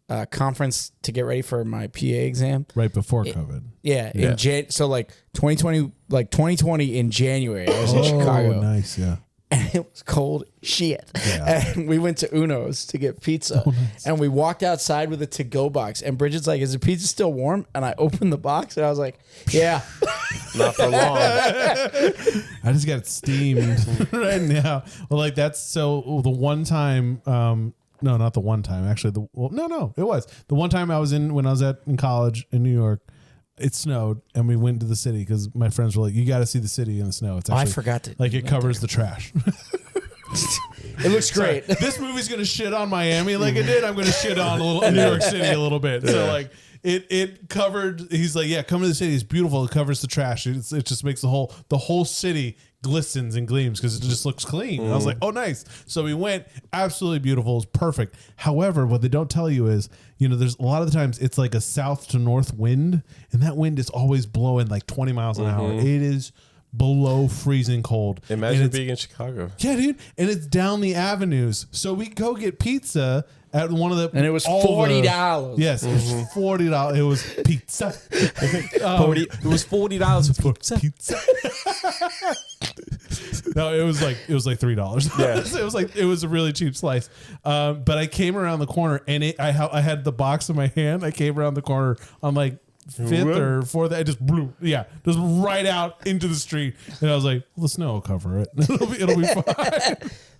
a conference to get ready for my PA exam. Right before COVID. Yeah, Yeah. so like 2020 in January, I was in Chicago, Nice, yeah. and it was cold shit. Yeah. And we went to Uno's to get pizza, and we walked outside with a to-go box. And Bridget's like, "Is the pizza still warm?" And I opened the box, and I was like, "Yeah." Not for long. I just got it steamed right now. Well, like that's so the one time. No, not the one time. Actually, it was the one time when I was in college in New York. It snowed and we went to the city because my friends were like, "You got to see the city in the snow." It's I actually, forgot to. like it covers the trash. It looks great. This movie's gonna shit on Miami like it did. I'm gonna shit on New York City a little bit. So like it covered. He's like, yeah, come to the city. It's beautiful. It covers the trash. It just makes the whole city glistens and gleams because it just looks clean. And I was like, oh, nice. So we went. Absolutely beautiful. It's perfect. However, what they don't tell you is, there's a lot of the times it's like a south to north wind, and that wind is always blowing like 20 miles an hour. It is below freezing cold. Imagine being in Chicago. Yeah, dude. And it's down the avenues. So we go get pizza at one of the... And it was $40. Yes, it was $40. It was pizza. It was $40 for pizza. No, it was like $3. Yeah. it was a really cheap slice. But I came around the corner and I had the box in my hand. I came around the corner on like fifth or fourth. I just blew, just right out into the street. And I was like, well, the snow will cover it. It'll be fine.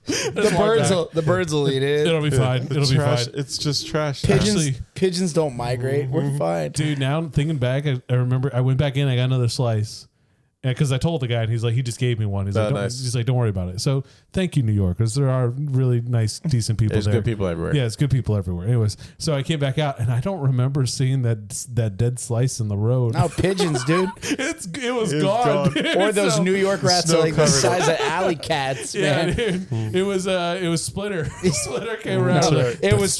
The birds will eat it. It'll be fine. It'll be fine. It's just trash. Pigeons don't migrate. We're fine. Dude, now thinking back, I remember I went back in, I got another slice. Because I told the guy, and he's like, he just gave me one. He's like, don't worry about it. So thank you, New York, because there are really nice, decent people there. There's good people everywhere. Yeah, it's good people everywhere. Anyways, so I came back out, and I don't remember seeing that dead slice in the road. No, pigeons, dude. It was gone. Dude. Or those New York rats are like the size of alley cats, man. Dude. It was Splitter. Splitter came around. It was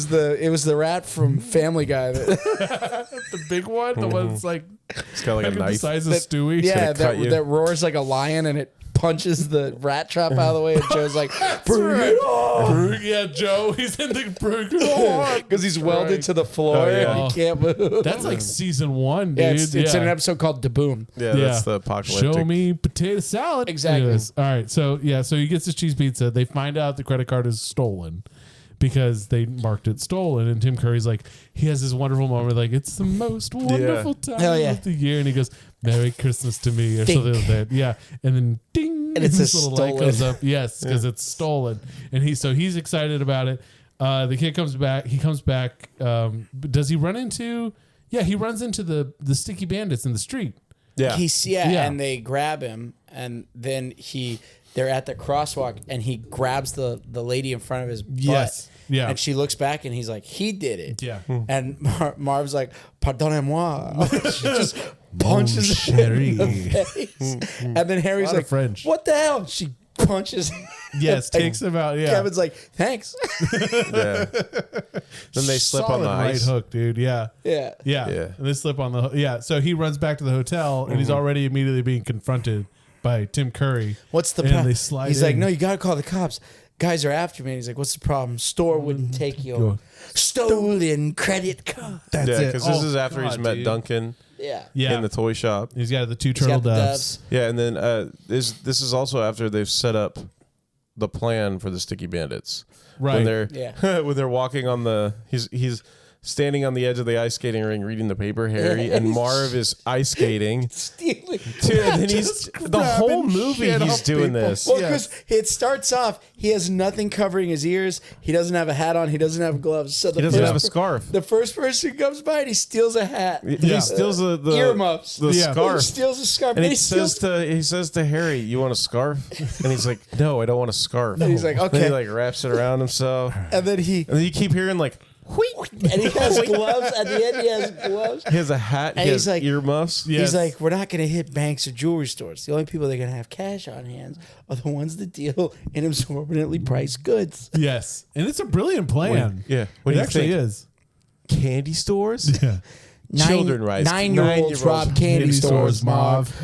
the rat from Family Guy. The big one, the one that's like it's got like a knife the size of Stewie. Yeah, that roars like a lion and it punches the rat trap out of the way. And Joe's like, bring it on. Yeah, Joe, he's in the bring it on because he's welded to the floor and he can't move. That's like season 1, dude. Yeah, it's in an episode called Da Boom. Yeah, that's the apocalyptic. Show me potato salad. Exactly. Anyways, all right, so he gets his cheese pizza. They find out the credit card is stolen because they marked it stolen. And Tim Curry's like, he has this wonderful moment like, it's the most wonderful time of the year. And he goes, Merry Christmas to me or something like that. Yeah. And then ding. And it's this a little stolen. light goes up. Yes, because it's stolen. And he's excited about it. The kid comes back. He comes back. Does he run into... Yeah, he runs into the sticky bandits in the street. Yeah. And they grab him. And then they're at the crosswalk and he grabs the lady in front of his butt. Yes. Yeah. And she looks back and he's like, he did it. Yeah. And Marv's like, pardonnez-moi. She just punches him in the face. And then Harry's like, French. What the hell? She punches him. Yes, takes him out. Yeah. Kevin's like, thanks. Yeah. Then they slip on the ice. Right hook, dude. Yeah. Yeah. And they slip on the... Yeah. So he runs back to the hotel and he's already immediately being confronted by Tim Curry. What's the problem? He's like, no, you got to call the cops. Guys are after me. And he's like, what's the problem? Store wouldn't take your stolen credit card. That's it. Because this is after he's met Duncan in the toy shop. He's got the 2 turtle doves. Yeah, and then this is also after they've set up the plan for the Sticky Bandits. Right. When they're walking on the... He's standing on the edge of the ice skating ring reading the paper, Harry, and Marv is ice skating. Stealing. Dude, and then he's the whole movie he's doing this. Well, because it starts off, he has nothing covering his ears. He doesn't have a hat on. He doesn't have gloves. So he doesn't have a scarf. The first person comes by and he steals a hat. He steals the earmuffs. The scarf. He steals a scarf. And he says to Harry, "You want a scarf?" And he's like, "No, I don't want a scarf." And he's like, "Okay." Then he like wraps it around himself. And then you keep hearing like, and he has gloves. At the end, he has gloves. He has a hat. And he has like earmuffs. Yes. He's like, we're not going to hit banks or jewelry stores. The only people that are going to have cash on hands are the ones that deal in absorbently priced goods. Yes. And it's a brilliant plan. What it actually is. Candy stores? Yeah. Children rights. 9-year-olds rob candy stores, Marv.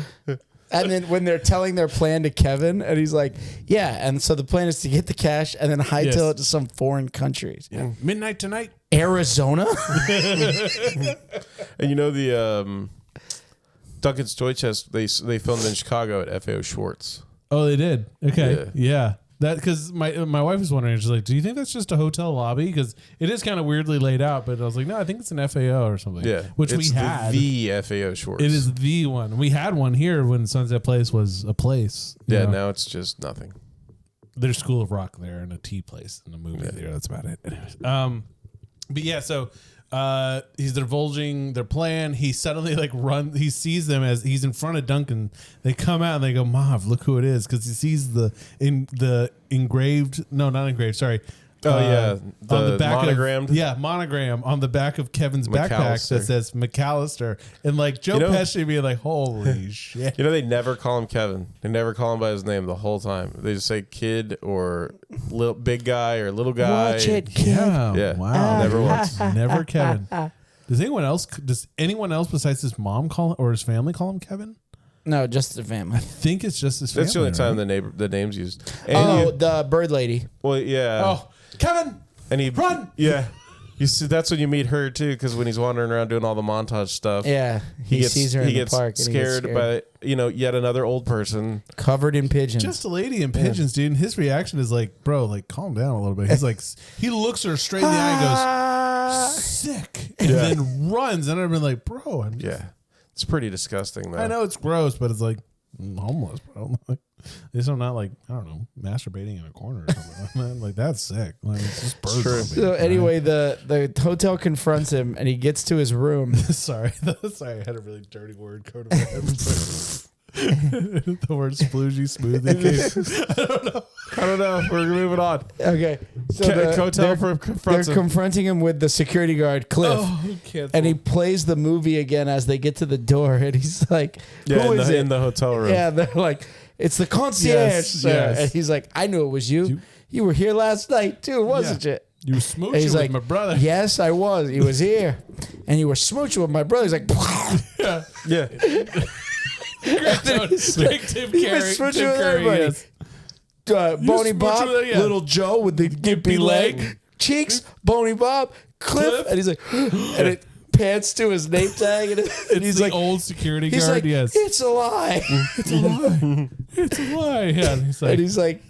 And then when they're telling their plan to Kevin, and he's like, yeah. And so the plan is to get the cash and then hightail it to some foreign countries. Yeah. Midnight tonight. Arizona? And you know the Duncan's Toy Chest, they filmed in Chicago at FAO Schwartz. Oh, they did? Okay. Yeah. That because my wife was wondering, she's like, do you think that's just a hotel lobby? Because it is kind of weirdly laid out, but I was like, no, I think it's an FAO or something. Yeah. Which it's we had. The FAO Schwartz. It is the one. We had one here when Sunset Place was a place. Yeah, now it's just nothing. There's School of Rock there and a tea place and a movie there. That's about it. Anyways. But yeah, so he's divulging their plan. He suddenly he sees them as he's in front of Duncan. They come out and they go, Mav, look who it is. Because he sees the engraved, no, not engraved, sorry. On the back monogrammed. Monogram on the back of Kevin's backpack that says McAllister. And like Joe Pesci being like, holy shit. You know, they never call him Kevin. They never call him by his name the whole time. They just say kid or little big guy or little guy. Watch it, kid. Yeah. Wow. Never once. Never Kevin. Does anyone else besides his mom call him, or his family call him Kevin? No, just the family. I think it's just his family. That's the only time right? the name's used. And The bird lady. well, yeah. Oh, Kevin, and he run! Yeah. You see, that's when you meet her too, because when he's wandering around doing all the montage stuff, Yeah, he sees her in the park. And scared by yet another old person covered in pigeons. Just a lady in pigeons, dude. And his reaction is like, bro, like calm down a little bit. He's like, he looks her straight in the eye and goes, sick, and then runs. And I've been like, bro, it's pretty disgusting though. I know it's gross, but it's like I'm homeless, bro. Like, at least I'm not like, I don't know, masturbating in a corner or something. Like that's sick. Like it's just birds. True. So anyway, the hotel confronts him, and he gets to his room. sorry, I had a really dirty word go to my head. The word sploogy smoothie. I don't know. We're moving on. Okay, so they're confronting him with the security guard Cliff, and he plays the movie again as they get to the door, and he's like, "Who is it?" In the hotel room. Yeah, they're like, "It's the concierge, sir." yes. And he's like, "I knew it was you. You were here last night too, wasn't you?" You were smooching with my brother. "Yes, I was. He was here, and you were smooching with my brother." He's like, Yeah. Big Tim Curry. Yes. Boney Bob, with Little Joe with the gimpy leg, Cheeks, Boney Bob, Cliff, and he's like, and it pants to his name tag, and he's like, old security he's guard. like, Yes, it's a lie, it's a lie. It's a lie. Yeah, and he's like,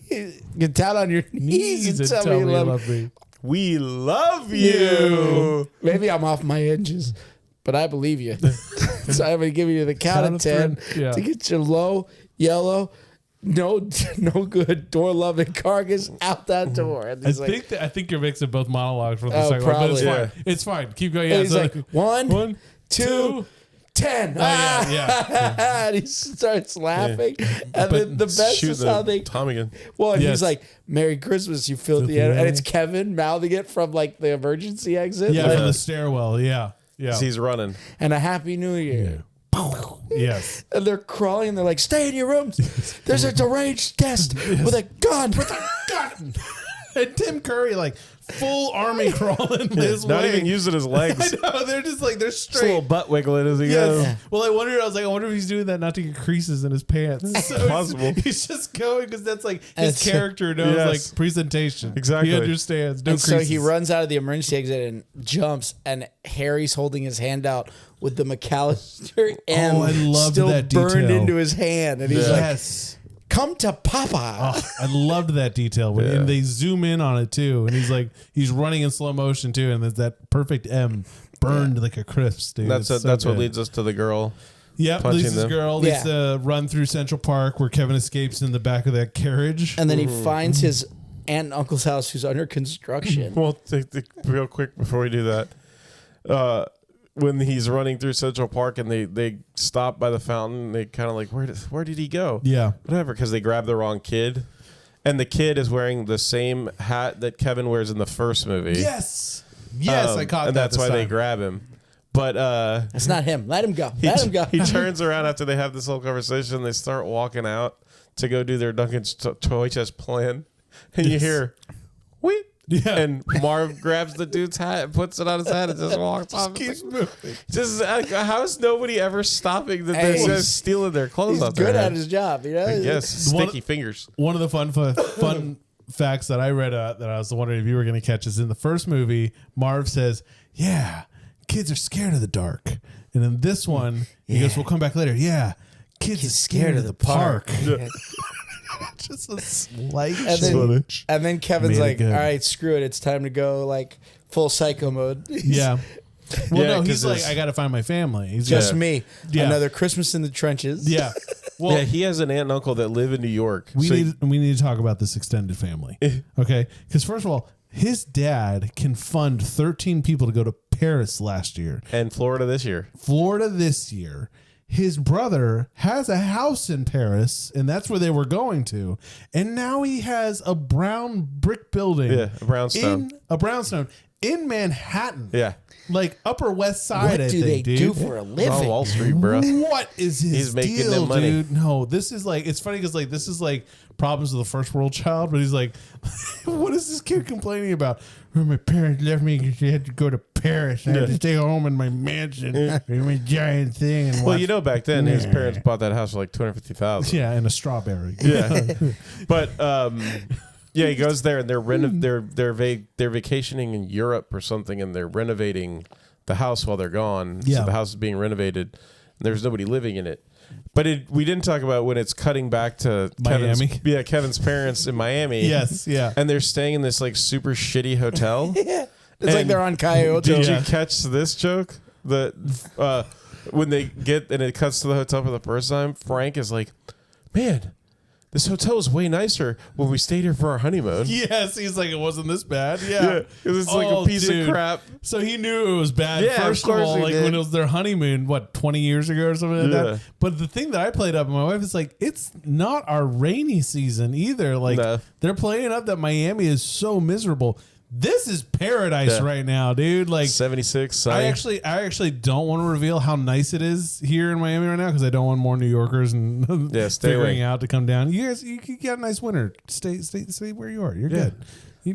get down on your knees and tell me you love me. We love you. Maybe I'm off my hinges, but I believe you. So I'm gonna give you the count of 10 to get your low yellow. No good door loving carcass out that door. And I think you're mixing both monologues for the second probably. one, but it's fine. It's fine. Keep going. Yeah, and he's so like 1, 2, 10. And he starts laughing. And then the best is how they Tommy gun. Well, and he's like, "Merry Christmas, you filthy animal." And it's Kevin mouthing it from like the emergency exit. Yeah, from the stairwell. Yeah. He's running. And a Happy New Year. Yes. And they're crawling and they're like, "Stay in your rooms. There's a deranged guest with a gun." And Tim Curry, like, full army crawling this way. Not even using his legs. I know, they're just like, they're Just a straight. little butt wiggling as he goes. Yeah. Well, I wonder if he's doing that not to get creases in his pants. So Possible. He's just going because that's like his character knows, like, presentation. Exactly. He understands. No And creases. so he runs out of the emergency exit and jumps, and Harry's holding his hand out with the McAllister M I loved still that burned detail. into his hand. And he's like, Yes. "Come to Papa." Oh, I loved that detail. And they zoom in on it too. And he's running in slow motion too. And there's that perfect M burned like a crisp, dude. That's what leads us to the girl. Yep, punching Lisa's them. girl needs to run through Central Park where Kevin escapes in the back of that carriage. And then he finds his aunt and uncle's house, who's under construction. Well, real quick before we do that, when he's running through Central Park and they stop by the fountain, they kind of like, where did he go? Yeah. Whatever, because they grabbed the wrong kid. And the kid is wearing the same hat that Kevin wears in the first movie. Yes. Yes, I caught that. And that's why they time. grab him. But That's not him. Let him go. Let him go. he turns around after they have this whole conversation. They start walking out to go do their Duncan's toy chest plan. And you hear, "Wait." Yeah. And Marv grabs the dude's hat and puts it on his head and just walks off. Keeps moving. How is nobody ever stopping the Hey, guys stealing their clothes He's off their good head? at his job, you know? Yes, sticky fingers. One of the fun facts that I read that I was wondering if you were going to catch is in the first movie, Marv says, "Yeah, kids are scared of the dark." And in this one, he goes, "We'll come back later." "Yeah, kids are scared of the park." Just a slight And then Kevin's Made it like, good. "All right, screw it. It's time to go like full psycho mode." Yeah. Well, Yeah, no, 'cause he's like, it's- "I got to find my family." He's Just got- me. Yeah. Another Christmas in the trenches. Yeah. Well, Yeah, he has an aunt and uncle that live in New York. we So need to talk about this extended family. Okay? Because first of all, his dad can fund 13 people to go to Paris last year. and Florida this year. Florida this year. His brother has a house in Paris, and that's where they were going to. And now he has a brown brick building. Yeah, a brownstone. A brownstone in Manhattan. Yeah. Like Upper West Side. What do they do for a living? On Wall Street, bro. What is his He's making deal, them money. dude? No, this is like, it's funny because like this is like problems of the first world child, but he's like, what is this kid complaining about? Well, my parents left me because they had to go to Paris. I had to stay home in my mansion, in my giant thing. And Well, you know, back then his parents bought that house for like $250,000. yeah, and a strawberry. Yeah, but yeah, he goes there and they're vacationing in Europe or something, and they're renovating the house while they're gone. Yeah. So the house is being renovated. And there's nobody living in it. But we didn't talk about when it's cutting back to Miami. Kevin's parents in Miami. Yes, yeah. And they're staying in this like super shitty hotel. Yeah. It's like they're on Coyote. Did Yeah. you catch this joke? When they get and it cuts to the hotel for the first time, Frank is like, "Man, this hotel is way nicer when we stayed here for our honeymoon." Yes, he's like, it wasn't this bad. Yeah. Yeah, because it's like a piece dude. of crap. So he knew it was bad. Yeah, First of course all, he like did. when it was their honeymoon, 20 years ago or something like Yeah. that. But the thing that I played up, and my wife is like, it's not our rainy season either. Like No. they're playing up that Miami is so miserable. This is paradise Yeah. right now, dude. Like 76. Sunny. I actually don't want to reveal how nice it is here in Miami right now because I don't want more New Yorkers and Yeah, stay figuring away. out to come down. You guys, you got a nice winter. Stay where you are. You're good.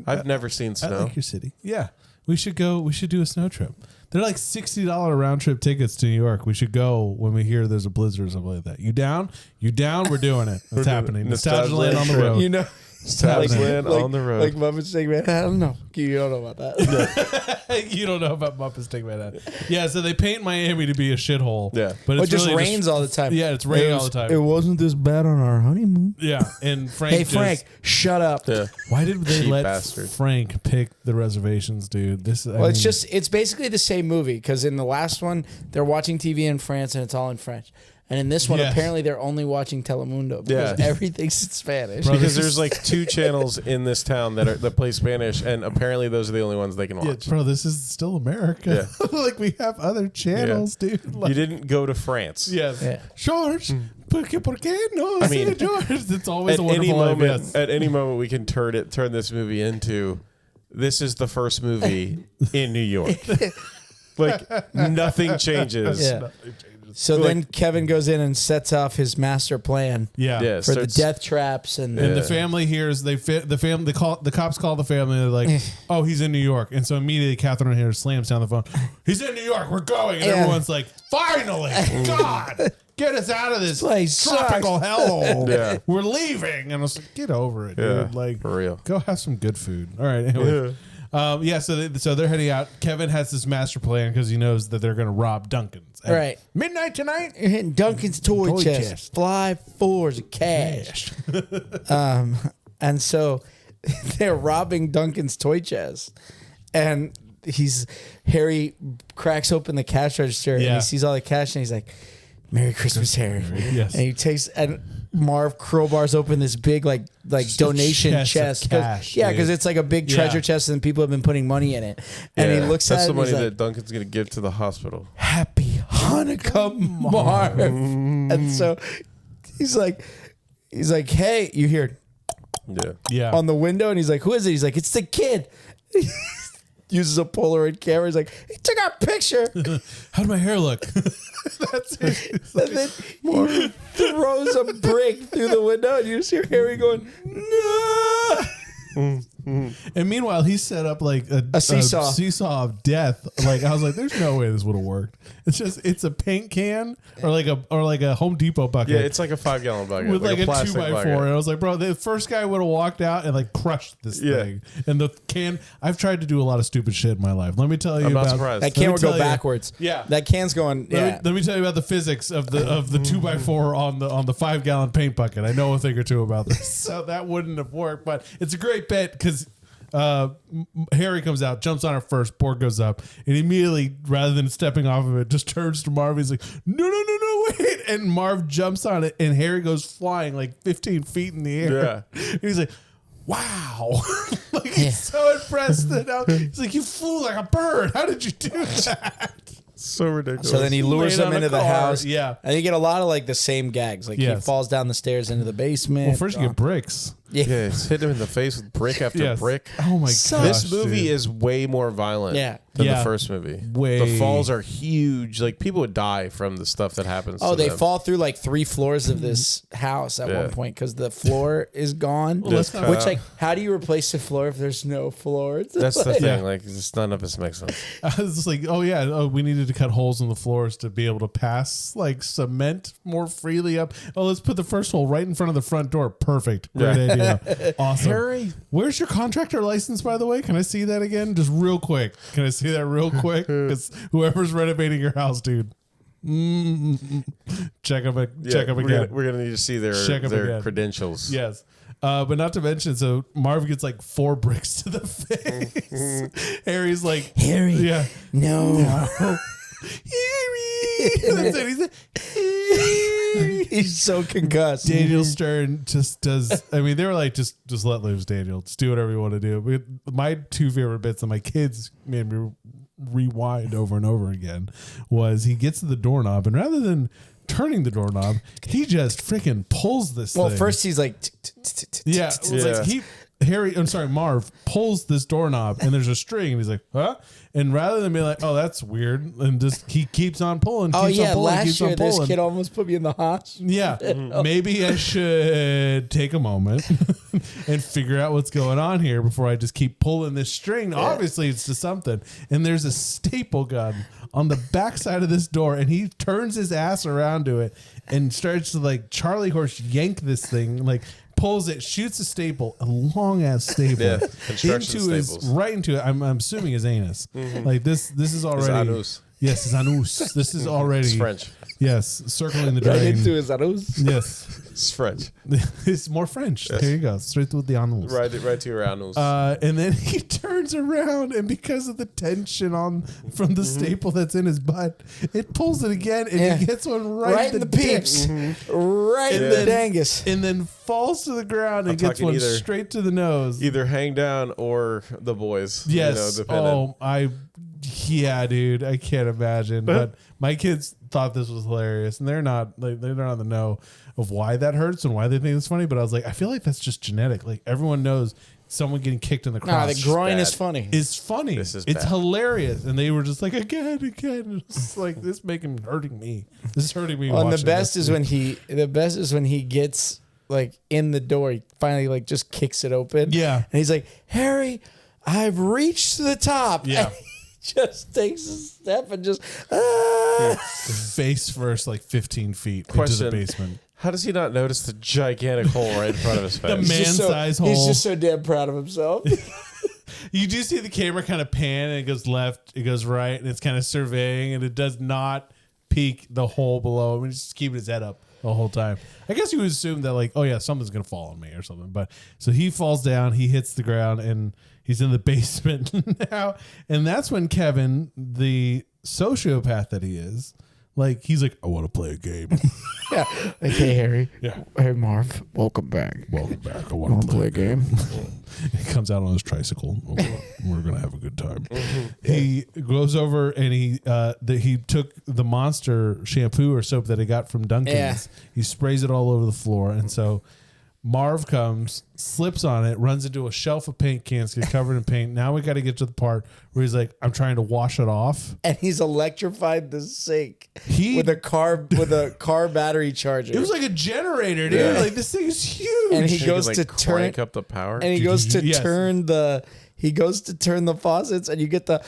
I've never seen I snow. like your city. Yeah. We should go. We should do a snow trip. They're like $60 round trip tickets to New York. We should go when we hear there's a blizzard or something like that. You down? You down? We're doing it. It's happening. Nostalgialand on the road. You know, Nostalgialand on the road. Like Muppets Take Man. I don't know. You don't know about that. You don't know about Muppets Take Manhattan. Yeah, so they paint Miami to be a shithole. Yeah. But It it's just really rains all the time. Yeah, it's raining all the time. It wasn't this bad on our honeymoon. Yeah, and Frank. Hey, just- Frank, shut up. Yeah. why did they Cheap let bastard. Frank pick the reservations, dude? This. Well, it's basically the same movie because in the last one, they're watching TV in France and it's all in French. And in this one, Yes. apparently they're only watching Telemundo because Yeah. everything's in Spanish. Bro, Because this there's is- like 2 channels in this town that play Spanish, and apparently those are the only ones they can Yeah, watch. bro, this is still America. like we have other channels, dude. Like, You didn't go to France. yes, Yeah. George. Por qué no? I mean, George. It's always At a any wonderful life. moment, Yes. at any moment, we can turn this movie into. This is the first movie in New York. Like nothing changes. Yeah. So then Kevin goes in and sets off his master plan Yeah. Yeah, for starts- the death traps and And the family hears the cops call the family. They're like, "Oh, he's in New York," and so immediately Catherine here slams down the phone. He's in New York. We're going, and Yeah. everyone's like, "Finally, God, get us out of this place tropical hellhole. Yeah. We're leaving." And I was like, "Get over it, Yeah, dude. Like, for real. go have some good food." All right, anyway. So they're heading out. Kevin has this master plan because he knows that they're going to rob Duncan's. At Right. midnight tonight. You're hitting Duncan's toy Toy chest. chest. Fly fours of cash. And so they're robbing Duncan's toy chest. And Harry cracks open the cash register and Yeah. he sees all the cash and he's like, "Merry Christmas, Harry." Yes. And Marv crowbars open this big like donation chest of chest. cash, Because dude. it's like a big Yeah. treasure chest and people have been putting money in it. And he looks That's at it the and money he's that like, Duncan's going to give to the hospital. "Happy Hanukkah, Marv." And so he's like, "Hey," you hear Yeah. Yeah. on the window, and he's like, "Who is it?" He's like, "It's the kid." Uses a Polaroid camera. He's like, "He took our picture." How did my hair look? That's it. And then he throws a brick through the window, and you just hear Harry going, "No!" And meanwhile, he set up like a seesaw. of death. Like I was like, "There's no way this would have worked." It's a paint can or like a Home Depot bucket. Yeah, it's like a 5-gallon bucket. with like a plastic 2x4. bucket. And I was like, bro, the first guy would have walked out and like crushed this Yeah. thing. And the can, I've tried to do a lot of stupid shit in my life. Let me tell you I'm not about surprised. That let can me would go tell you- backwards. Yeah. That can's going. Yeah. Let me tell you about the physics of the 2x4 on the 5-gallon paint bucket. I know a thing or two about this, so that wouldn't have worked. But it's a great bet because Harry comes out, jumps on it first, board goes up, and immediately, rather than stepping off of it, just turns to Marv. He's like, "No, wait!" And Marv jumps on it, and Harry goes flying like 15 feet in the air. Yeah. And he's like, "Wow!" Like he's so impressed that he's like, "You flew like a bird. How did you do that?" So ridiculous. So then he lures Laying him on a into the car, house. yeah. And you get a lot of like the same gags. Like he Yes. falls down the stairs into the basement. Well, first you get bricks. Yeah, it's hitting him in the face with brick after Yes. brick. Oh my So- god. This movie is way more violent than Yeah. the first movie. Way. The falls are huge. Like, people would die from the stuff that happens to they them. fall through like 3 floors of this house at one point because the floor is gone. let's not- Which, like, how do you replace the floor if there's no floor? That's the thing. Like, just none of this makes sense. I was just like, we needed to cut holes in the floors to be able to pass like cement more freely up. Oh, let's put the first hole right in front of the front door. Perfect. Great idea. Awesome. Harry. Where's your contractor license, by the way? Can I see that again? Just real quick. Can I see that real quick? Because whoever's renovating your house, dude. Check them again. We're gonna need to see their again. credentials. Yes. But not to mention, so Marv gets like 4 bricks to the face. Harry's like, Harry. Yeah. No. Harry. That's it. He's like, He's so concussed. Daniel Stern just does. I mean, they were like, just let loose, Daniel. Just do whatever you want to do. But my 2 favorite bits that my kids made me rewind over and over again was he gets to the doorknob, and rather than turning the doorknob, he just freaking pulls this thing. First he's like, Yeah, it was like Marv pulls this doorknob and there's a string and he's like, huh? And rather than be like, oh, that's weird, and just he keeps on pulling. Last year this kid almost put me in the hospital. Yeah, maybe I should take a moment and figure out what's going on here before I just keep pulling this string. Yeah. Obviously, it's to something. And there's a staple gun on the backside of this door, and he turns his ass around to it and starts to like Charlie horse yank this thing, like pulls it, shoots a staple, a long ass staple, right into it. I'm assuming his anus. Mm-hmm. Like this is already. His anus. Yes, his anus. This is already. It's French. Yes, circling the drain. Right into his anus. Yes. It's French. It's more French. Yes. There you go. Straight with the anus. Right to your anus. And then he turns around, and because of the tension from the staple that's in his butt, it pulls it again, and he gets one right in the peeps. Right in the dangus. And then falls to the ground and gets one straight to the nose. Either hang down or the boys. Yes. Yeah, dude. I can't imagine. But my kids thought this was hilarious, and they're not on the know of why that hurts and why they think it's funny. But I was like, I feel like that's just genetic. Like everyone knows someone getting kicked in the crotch. The groin is funny. It's funny. It's hilarious. And they were just like, again. It's like this hurting me. This is hurting me. And the best is when he gets like in the door. He finally like just kicks it open. Yeah. And he's like, Harry, I've reached the top. Yeah. Just takes a step and just face first, like 15 feet into the basement. How does he not notice the gigantic hole right in front of his face? The man-sized hole. He's just so damn proud of himself. You do see the camera kind of pan, and it goes left, it goes right, and it's kind of surveying, and it does not peek the hole below him. He's just keeping his head up the whole time. I guess you would assume that, like, oh yeah, something's gonna fall on me or something. But so he falls down, he hits the ground, and he's in the basement now. And that's when Kevin, the sociopath that he is, like, he's like, I want to play a game. Yeah. Okay, Harry. Yeah. Hey, Marv. Welcome back. I want to play a game. He comes out on his tricycle. We're gonna have a good time. He goes over and he took the Monster shampoo or soap that he got from Dunkin's. Yeah. He sprays it all over the floor, and so Marv comes, slips on it, runs into a shelf of paint cans, get covered in paint. Now we got to get to the part where he's like, I'm trying to wash it off. And he's electrified the sink with a car battery charger. It was like a generator, dude. Yeah. Like, this thing is huge. And he goes to crank up the power. And he goes to turn the faucets, and you get the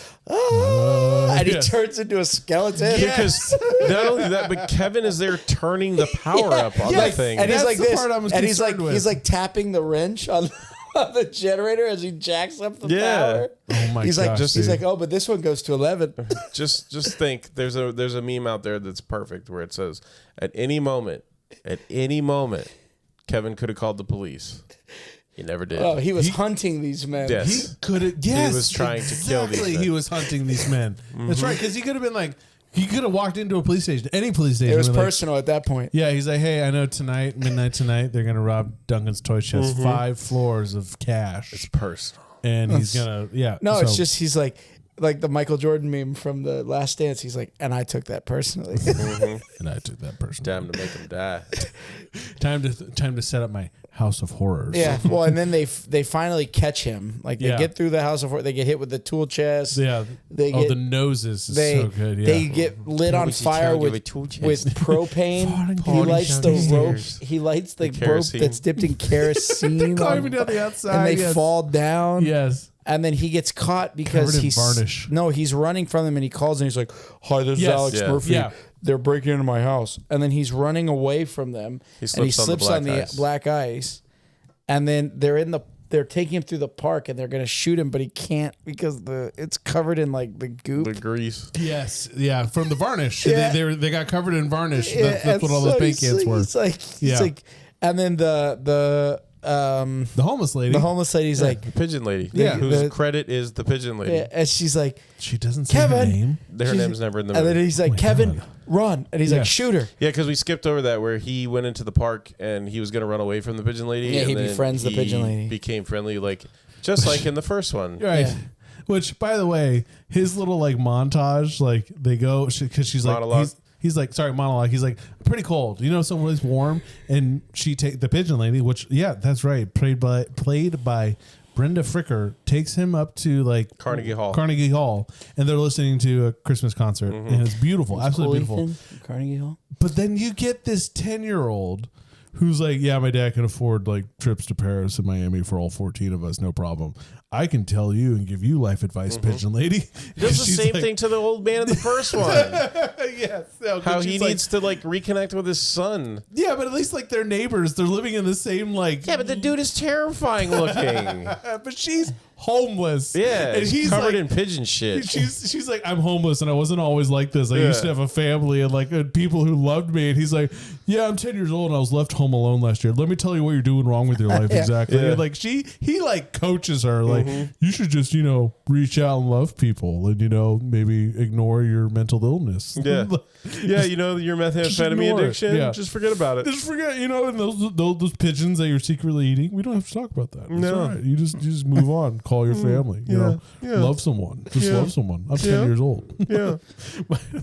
and he turns into a skeleton. Because not only that, but Kevin is there turning the power up on the thing. And he's like this. Part I was and he's with. like tapping the wrench on the generator as he jacks up the power. Oh my god. He's like, oh, but this one goes to 11. Just think, there's a meme out there that's perfect where it says, at any moment, Kevin could have called the police. He never did. Oh, he was hunting these men. Yes. He could have. Yes, he was trying to kill these men. He was hunting these men. That's right, because he could have been like, he could have walked into a police station, any police station. It was personal at that point. Yeah, he's like, hey, I know midnight tonight, they're gonna rob Duncan's toy chest. 5 floors of cash. It's personal. And he's gonna, No, it's just he's like, like the Michael Jordan meme from The Last Dance. He's like, and I took that personally. And I took that personally. Damn to make him die. Time to set up my house of horrors. Yeah. Well, and then they finally catch him. Like they Yeah. get through the house of horrors. They get hit with the tool chest. Yeah. They the get noses is they so good. Yeah. they get lit on fire with propane. He lights the rope. He lights the rope kerosene. that's dipped in kerosene. climbing down the outside, and they yes. fall down. Yes. And then he gets caught because Covered in he's varnish. No, he's running from them, and he calls and he's like, "Hi, this Yes. is Alex Yeah. Murphy. Yeah. They're breaking into my house." And then he's running away from them, and he slips on the black ice. And then they're taking him through the park, and they're gonna shoot him, but he can't because it's covered in like the goop. The grease. Yes. Yeah. From the varnish. Yeah. They got covered in varnish. Yeah, That's what all those paint cans were. He's like, and then the homeless lady. The homeless lady's like, The pigeon lady. Yeah. Whose credit is the pigeon lady. yeah, and she's like, She doesn't say her Kevin. name. Her name's never in the and movie. then he's like, my Kevin, God. run, and he's Yeah. like, shoot her. Yeah, because we skipped over that where he went into the park and he was going to run away from the pigeon lady. Yeah, and he then befriends the pigeon lady. Became friendly, just like in the first one. Right. Yeah. Which, by the way, his little like montage, like they go because she's like Monologue. he's like monologue. He's like pretty cold. You know, someone's warm, and she take the pigeon lady, which that's right, played by Brenda Fricker, takes him up to like Carnegie Hall. and they're listening to a Christmas concert, and it's beautiful, absolutely beautiful. Ethan, Carnegie Hall. But then you get this 10-year-old who's like, yeah, my dad can afford like trips to Paris and Miami for all 14 of us, no problem. I can tell you and give you life advice, pigeon lady. Does the same thing to the old man in the first one. Yes. No, How he she's needs to reconnect with his son. Yeah, but at least like they're neighbors. They're living in the same like. Yeah, but the dude is terrifying looking. But she's homeless. Yeah, and he's covered like, in pigeon shit. She's like, I'm homeless and I wasn't always like this. I used to have a family and like people who loved me. And he's like, yeah, I'm 10 years old and I was left home alone last year. Let me tell you what you're doing wrong with your life exactly. Yeah. And like he like coaches her like, you should just reach out and love people and maybe ignore your mental illness. Yeah. Yeah, your methamphetamine ignore it. addiction. Yeah. Just forget about it. Just forget, and those pigeons that you're secretly eating. We don't have to talk about that. It's No. all right. You just move on. Call your family. Love someone. Just love someone. I'm 10 years old. Yeah.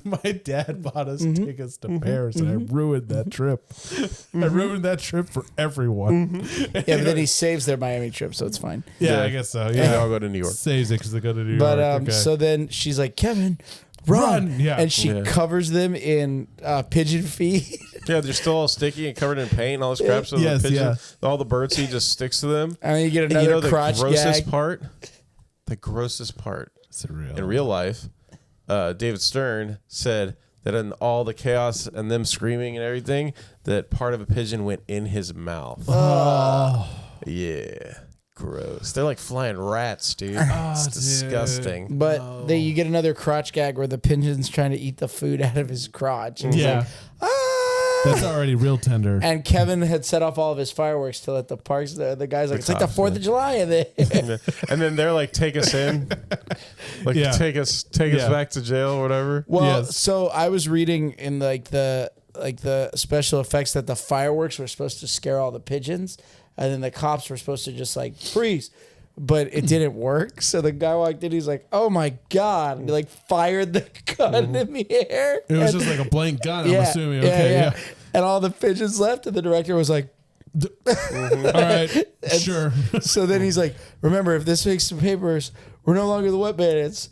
my dad bought us tickets to Paris, and I ruined that trip. I ruined that trip for everyone. Yeah, but then he saves their Miami trip, so it's fine. Yeah, Yeah. I guess so. Yeah, Yeah, I'll go to New York. saves it because they go to New But York. Okay. so then she's like, Kevin, run. Yeah. And she Yeah. covers them in pigeon feed. Yeah, they're still all sticky and covered in paint and all this crap. So Yes, the pigeon, all the birdseed just sticks to them. And then you get And another the crotch grossest gag. part? The grossest part It's real. in real life, David Stern said that in all the chaos and them screaming and everything, that part of a pigeon went in his mouth. Oh. Yeah. Gross. They're like flying rats, dude. It's disgusting. But then you get another crotch gag where the pigeon's trying to eat the food out of his crotch. And he's Yeah. like, ah! That's already real tender. And Kevin had set off all of his fireworks till at the parks. The guy's like, it's like the cops, 4th of July. And then And then they're like, take us in. Like, Yeah. take us Yeah. back to jail or whatever. well, Yes. so I was reading in the special effects that the fireworks were supposed to scare all the pigeons, and then the cops were supposed to just like freeze, but it didn't work. So the guy walked in, he's like, "Oh my god!" And he like fired the gun in the air. It was And- just like a blank gun, I'm assuming. Okay, yeah. And all the pigeons left, and the director was like, All right, sure. so then he's like, "Remember, if this makes some papers, we're no longer the Wet Bandits.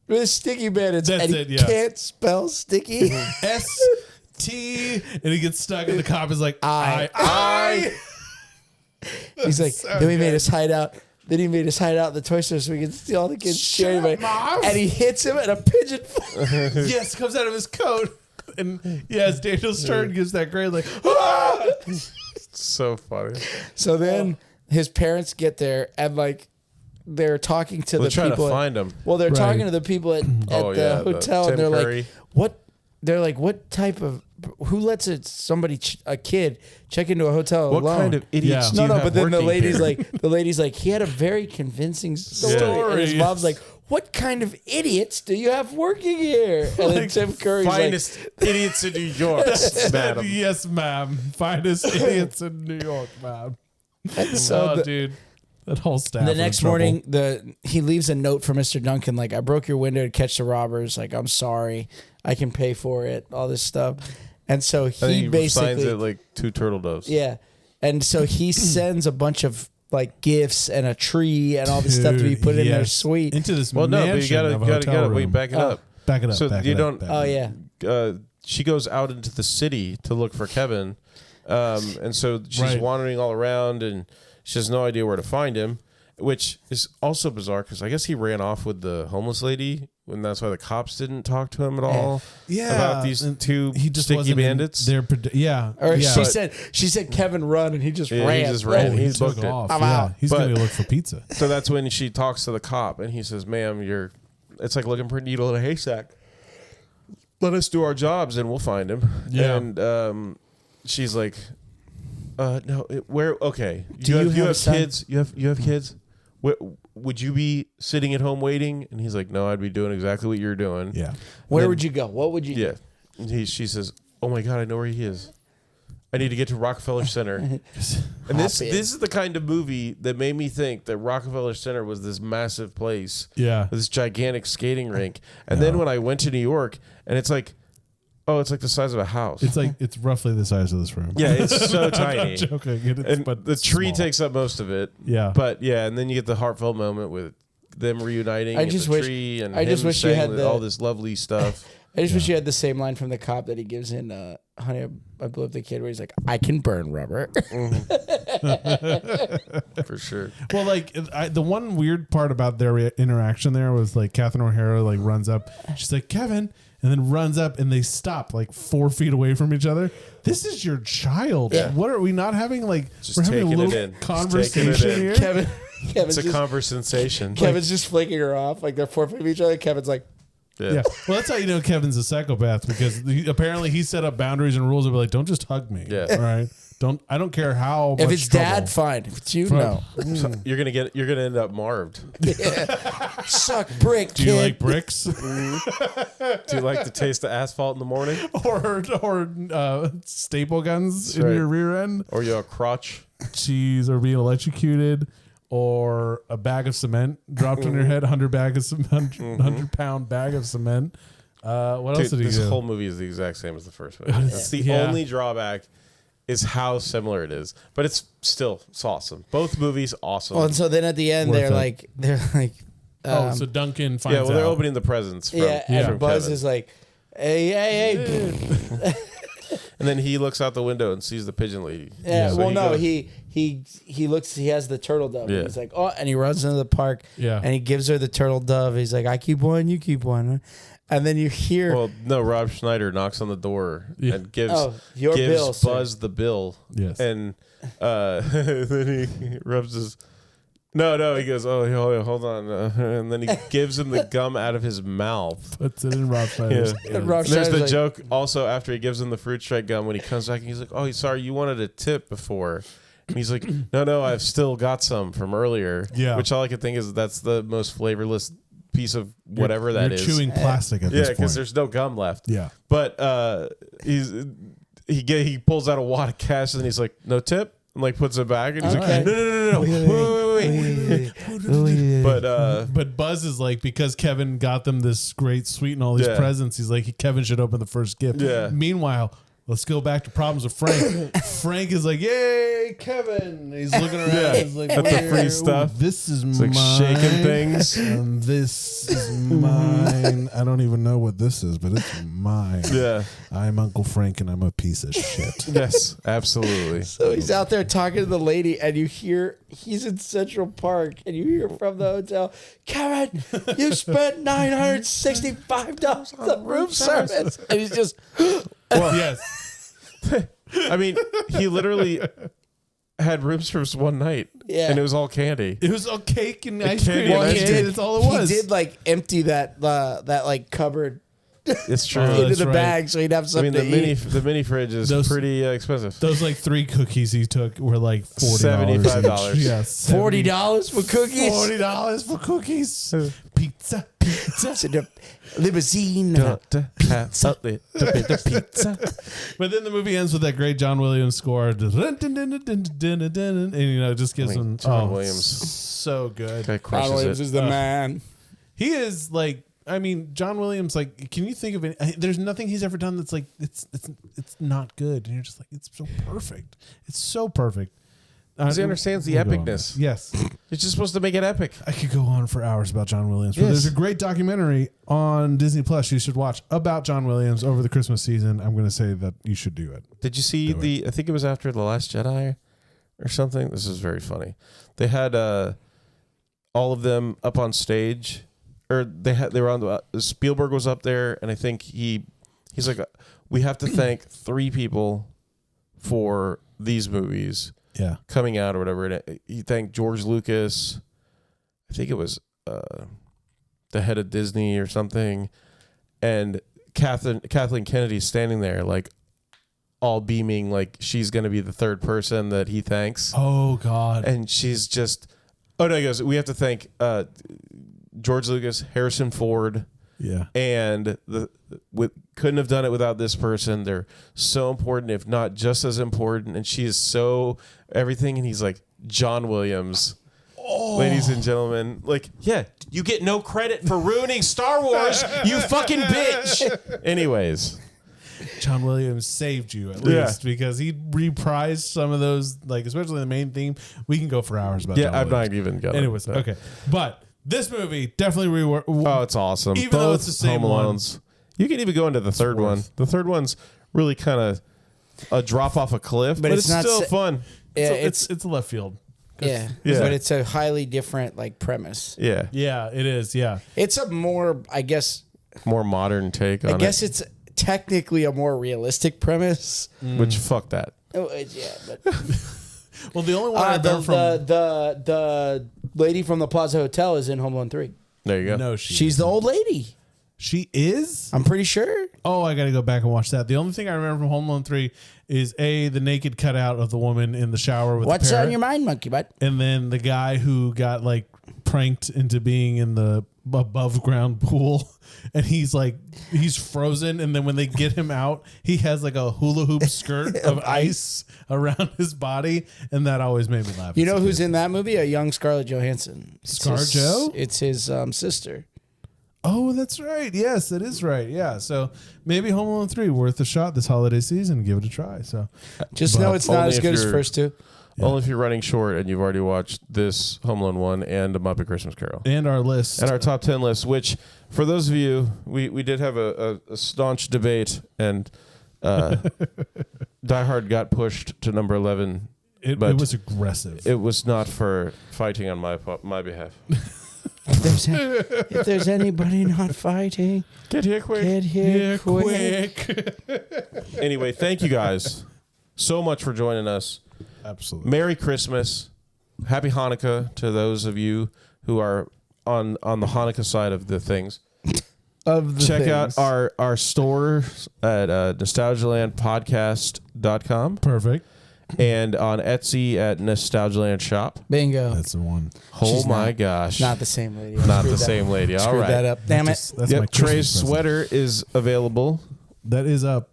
We're the Sticky Bandits." That's and he it, yeah. can't spell sticky. S-T, and he gets stuck, and the cop is like, I. He's like, So then we made good. us hide out. Then he made us hide out in the toy store so we could steal all the kids' Shut cherry up, money. Mom. And he hits him, and a pigeon. Yes, comes out of his coat. And yes, Daniel Stern gives that great, like, ah! So funny. So then his parents get there, and like they're talking to They're the trying people. to find him. Well, they're Right. talking to the people at Oh, the yeah, the hotel, and Tim they're Curry. like, "What?" They're like, "What type of? Who lets a kid check into a hotel What alone?" kind of idiots Yeah. do No, you no, have but then the working lady's like, he had a very convincing story. Story, And his mom's yes. like, what kind of idiots do you have working here? And then Tim Curry's Finest idiots in New York, madam. Yes, ma'am. Finest idiots in New York, ma'am. like, and so Oh, the- dude. That whole staff. The next morning, he leaves a note for Mr. Duncan, like, I broke your window to catch the robbers. Like, I'm sorry. I can pay for it. All this stuff. And so he basically signs it like 2 turtle doves. Yeah. And so he sends a bunch of like gifts and a tree and all this stuff to be put in their suite. Into this well, no, but you gotta wait, back it up. Back it up. So you don't. Oh yeah. She goes out into the city to look for Kevin, and so she's wandering all around, and she has no idea where to find him, which is also bizarre because I guess he ran off with the homeless lady, and that's why the cops didn't talk to him at all. Yeah, about these two sticky bandits. Or she said Kevin run, and he just ran. He just ran. He took it off. He's gonna look for pizza. So that's when she talks to the cop, and he says, "Ma'am, it's like looking for a needle in a haystack. Let us do our jobs, and we'll find him." Yeah. And she's like, "No, where? Okay, you have kids? You have kids? Would you be sitting at home waiting?" And he's like, "No, I'd be doing exactly what you're doing." Yeah. Where would you go? What would you do? And she says, "Oh my God, I know where he is. I need to get to Rockefeller Center." And this is the kind of movie that made me think that Rockefeller Center was this massive place. Yeah. This gigantic skating rink. And then when I went to New York, and it's like, oh, it's like the size of a house. It's roughly the size of this room. Yeah, it's so tiny. I'm joking. But the tree takes up most of it. Yeah. But yeah, and then you get the heartfelt moment with them reuniting I just the wish, tree and I just him wish you had all this lovely stuff. I just wish you had the same line from the cop that he gives in Honey, I Blew Up the Kid, where he's like, I can burn rubber. For sure. Well, like the one weird part about their interaction there was like Catherine O'Hara like runs up. She's like, Kevin, and then runs up and they stop like 4 feet away from each other. This is your child. Yeah. What are we not having? Like, just we're having a little conversation here. It's a conversation. Kevin's just flicking her off. Like they're 4 feet from each other. Kevin's like, yeah. Well, that's how you know Kevin's a psychopath because apparently he set up boundaries and rules of like, don't just hug me. Yeah. All right. I don't care how. If much it's trouble. dad, fine. If it's you, no. You're gonna end up marved. Yeah. Suck brick. Do you like bricks? Do you like the taste of asphalt in the morning? Or staple guns in your rear end? Or your crotch? Cheese or being electrocuted? Or a bag of cement dropped on your head, 100-pound bag of cement. What else did he do? This whole movie is the exact same as the first movie. It's the only drawback is how similar it is, but it's awesome. Both movies awesome. Well, and so then at the end they're like, so Duncan finds out. They're opening the presents. From and Buzz is like, hey. And then he looks out the window and sees the pigeon lady. Yeah. So he looks. He has the turtle dove. Yeah. And he's like, oh, and he runs into the park. Yeah. And he gives her the turtle dove. He's like, I keep one, you keep one. And then you hear. Well, no. Rob Schneider knocks on the door and gives bill, Buzz the bill. Yes. And then he rubs his. No, he goes, hold on. And then he gives him the gum out of his mouth. Puts it in Rob Schneider's hand. There's the joke also after he gives him the fruit stripe gum when he comes back and he's like, oh, sorry, you wanted a tip before. And he's like, no, I've still got some from earlier. Yeah. Which all I could think is that's the most flavorless piece of whatever that is. You're chewing plastic at this point. Yeah, because there's no gum left. Yeah. But he pulls out a wad of cash and he's like, no tip? And like puts it back and he's like, no. Wait. But Buzz is like, because Kevin got them this great suite and all these presents, he's like, Kevin should open the first gift. Yeah. Meanwhile, let's go back to problems with Frank. Frank is like, yay, Kevin. He's looking around. He's like, at the free stuff. This is it's mine. Like shaking things. And this is mine. I don't even know what this is, but it's mine. Yeah. I'm Uncle Frank and I'm a piece of shit. Yes, absolutely. So he's out there talking to the lady and you hear he's in Central Park and you hear from the hotel, Kevin, you spent $965 on room service. And he's just... Well, yes. I mean, he literally had room service one night, and it was all candy. It was all cake and ice cream. That's all it was. He did like empty that like cupboard. It's true. Into the bag, so he'd have something to eat. The mini fridge is pretty expensive. Those like 3 cookies he took were like $40. $75. Yes, $40 for cookies. $40 for cookies. Pizza. pizza. Limousine. The pizza. But then the movie ends with that great John Williams score, and it just gives him John Williams, so good. John Williams is the man. He is like, I mean, John Williams. Like, can you think of it? There's nothing he's ever done that's like it's not good, and you're just like, it's so perfect. It's so perfect. Because he understands the epicness. Yes. You're just supposed to make it epic. I could go on for hours about John Williams. But there's a great documentary on Disney Plus you should watch about John Williams over the Christmas season. I'm going to say that you should do it. Did you see I think it was after The Last Jedi or something? This is very funny. They had all of them up on stage, or they were on Spielberg was up there, and I think he's like, we have to thank 3 people for these movies. Yeah, coming out or whatever. And he thanked George Lucas. I think it was the head of Disney or something, and Kathleen Kennedy standing there like all beaming, like she's going to be the 3rd person that he thanks. Oh God! And she's just, oh no, he goes, we have to thank George Lucas, Harrison Ford. Yeah, and couldn't have done it without this person. They're so important, if not just as important. And she is so everything. And he's like, John Williams, ladies and gentlemen, like, yeah, you get no credit for ruining Star Wars, you fucking bitch. Anyways, John Williams saved you at least because he reprised some of those, like especially the main theme. We can go for hours about. John I'm Williams. not even gonna. Anyways, okay, but. This movie definitely oh, it's awesome. Even though it's the same Home Alones. You can even go into the third one. The third one's really kind of a drop off a cliff, but it's still fun. Yeah, it's a left field. Yeah, but it's a highly different like premise. Yeah, it is. Yeah, it's a more, I guess, more modern take on it. I guess it's technically a more realistic premise. Which fuck that. Oh, yeah, but. Well, the only one the lady from the Plaza Hotel is in Home Alone 3. There you go. No, she's the old lady. She is? I'm pretty sure. Oh, I got to go back and watch that. The only thing I remember from Home Alone 3 is the naked cutout of the woman in the shower with What's the parrot. on your mind, monkey butt? And then the guy who got like pranked into being in the above ground pool. And he's frozen. And then when they get him out, he has like a hula hoop skirt of ice around his body. And that always made me laugh. You know who's in that movie? A young Scarlett Johansson. ScarJo? It's his sister. Oh, that's right. Yes, that is right. Yeah. So maybe Home Alone 3 worth a shot this holiday season. Give it a try. So just know it's not as good as first 2. Yeah. Only if you're running short and you've already watched this Home Alone 1 and A Muppet Christmas Carol. And our list. And our top 10 list, which for those of you, we did have a staunch debate, and Die Hard got pushed to number 11. It was aggressive. It was not for fighting on my behalf. If there's anybody not fighting, get here quick. Get here quick. Anyway, thank you guys so much for joining us. Absolutely. Merry Christmas. Happy Hanukkah to those of you who are on the Hanukkah side of the things. Check out our stores at nostalgialandpodcast.com. Perfect. And on Etsy at Nostalgialand Shop. Bingo. That's the one. Oh my gosh. Not the same lady. Not the same lady. All right. that up. Damn it. That's my Trey's Christmas sweater is available. That is up.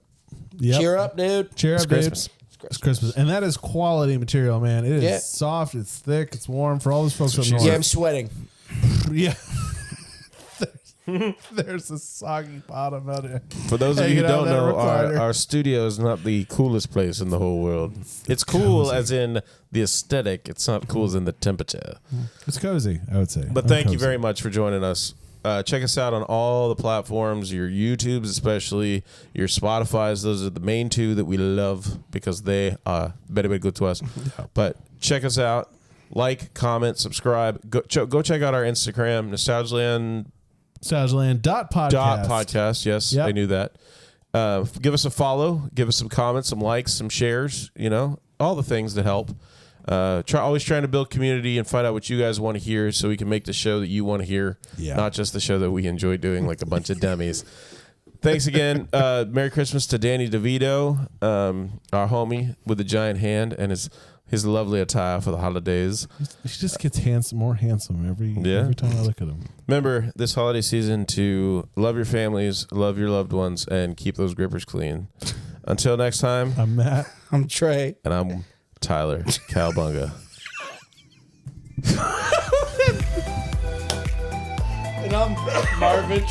Yep. Cheer up, dude. Cheer up, It's Christmas. dude. It's Christmas. And that is quality material, man. It is soft, it's thick, it's warm for all those folks up north. Yeah, I'm sweating. Yeah. There's a soggy bottom out there. For those of you who don't know, our studio is not the coolest place in the whole world. It's cool cozy. As in the aesthetic. It's not cool as in the temperature. It's cozy, I would say. But thank you very much for joining us. Check us out on all the platforms, your YouTubes especially, your Spotifys. Those are the main 2 that we love because they are very, very good to us. But check us out. Like, comment, subscribe. Go check out our Instagram, Nostalgialand.podcast. Yes, I knew that. Give us a follow. Give us some comments, some likes, some shares. You know, all the things that help. Always trying to build community and find out what you guys want to hear so we can make the show that you want to hear, not just the show that we enjoy doing like a bunch of dummies. Thanks again. Merry Christmas to Danny DeVito, our homie with the giant hand and his his lovely attire for the holidays. He just gets more handsome every time I look at him. Remember this holiday season to love your families, love your loved ones, and keep those grippers clean. Until next time, I'm Matt. I'm Trey. And I'm Tyler Cowbunga. And I'm Marvin.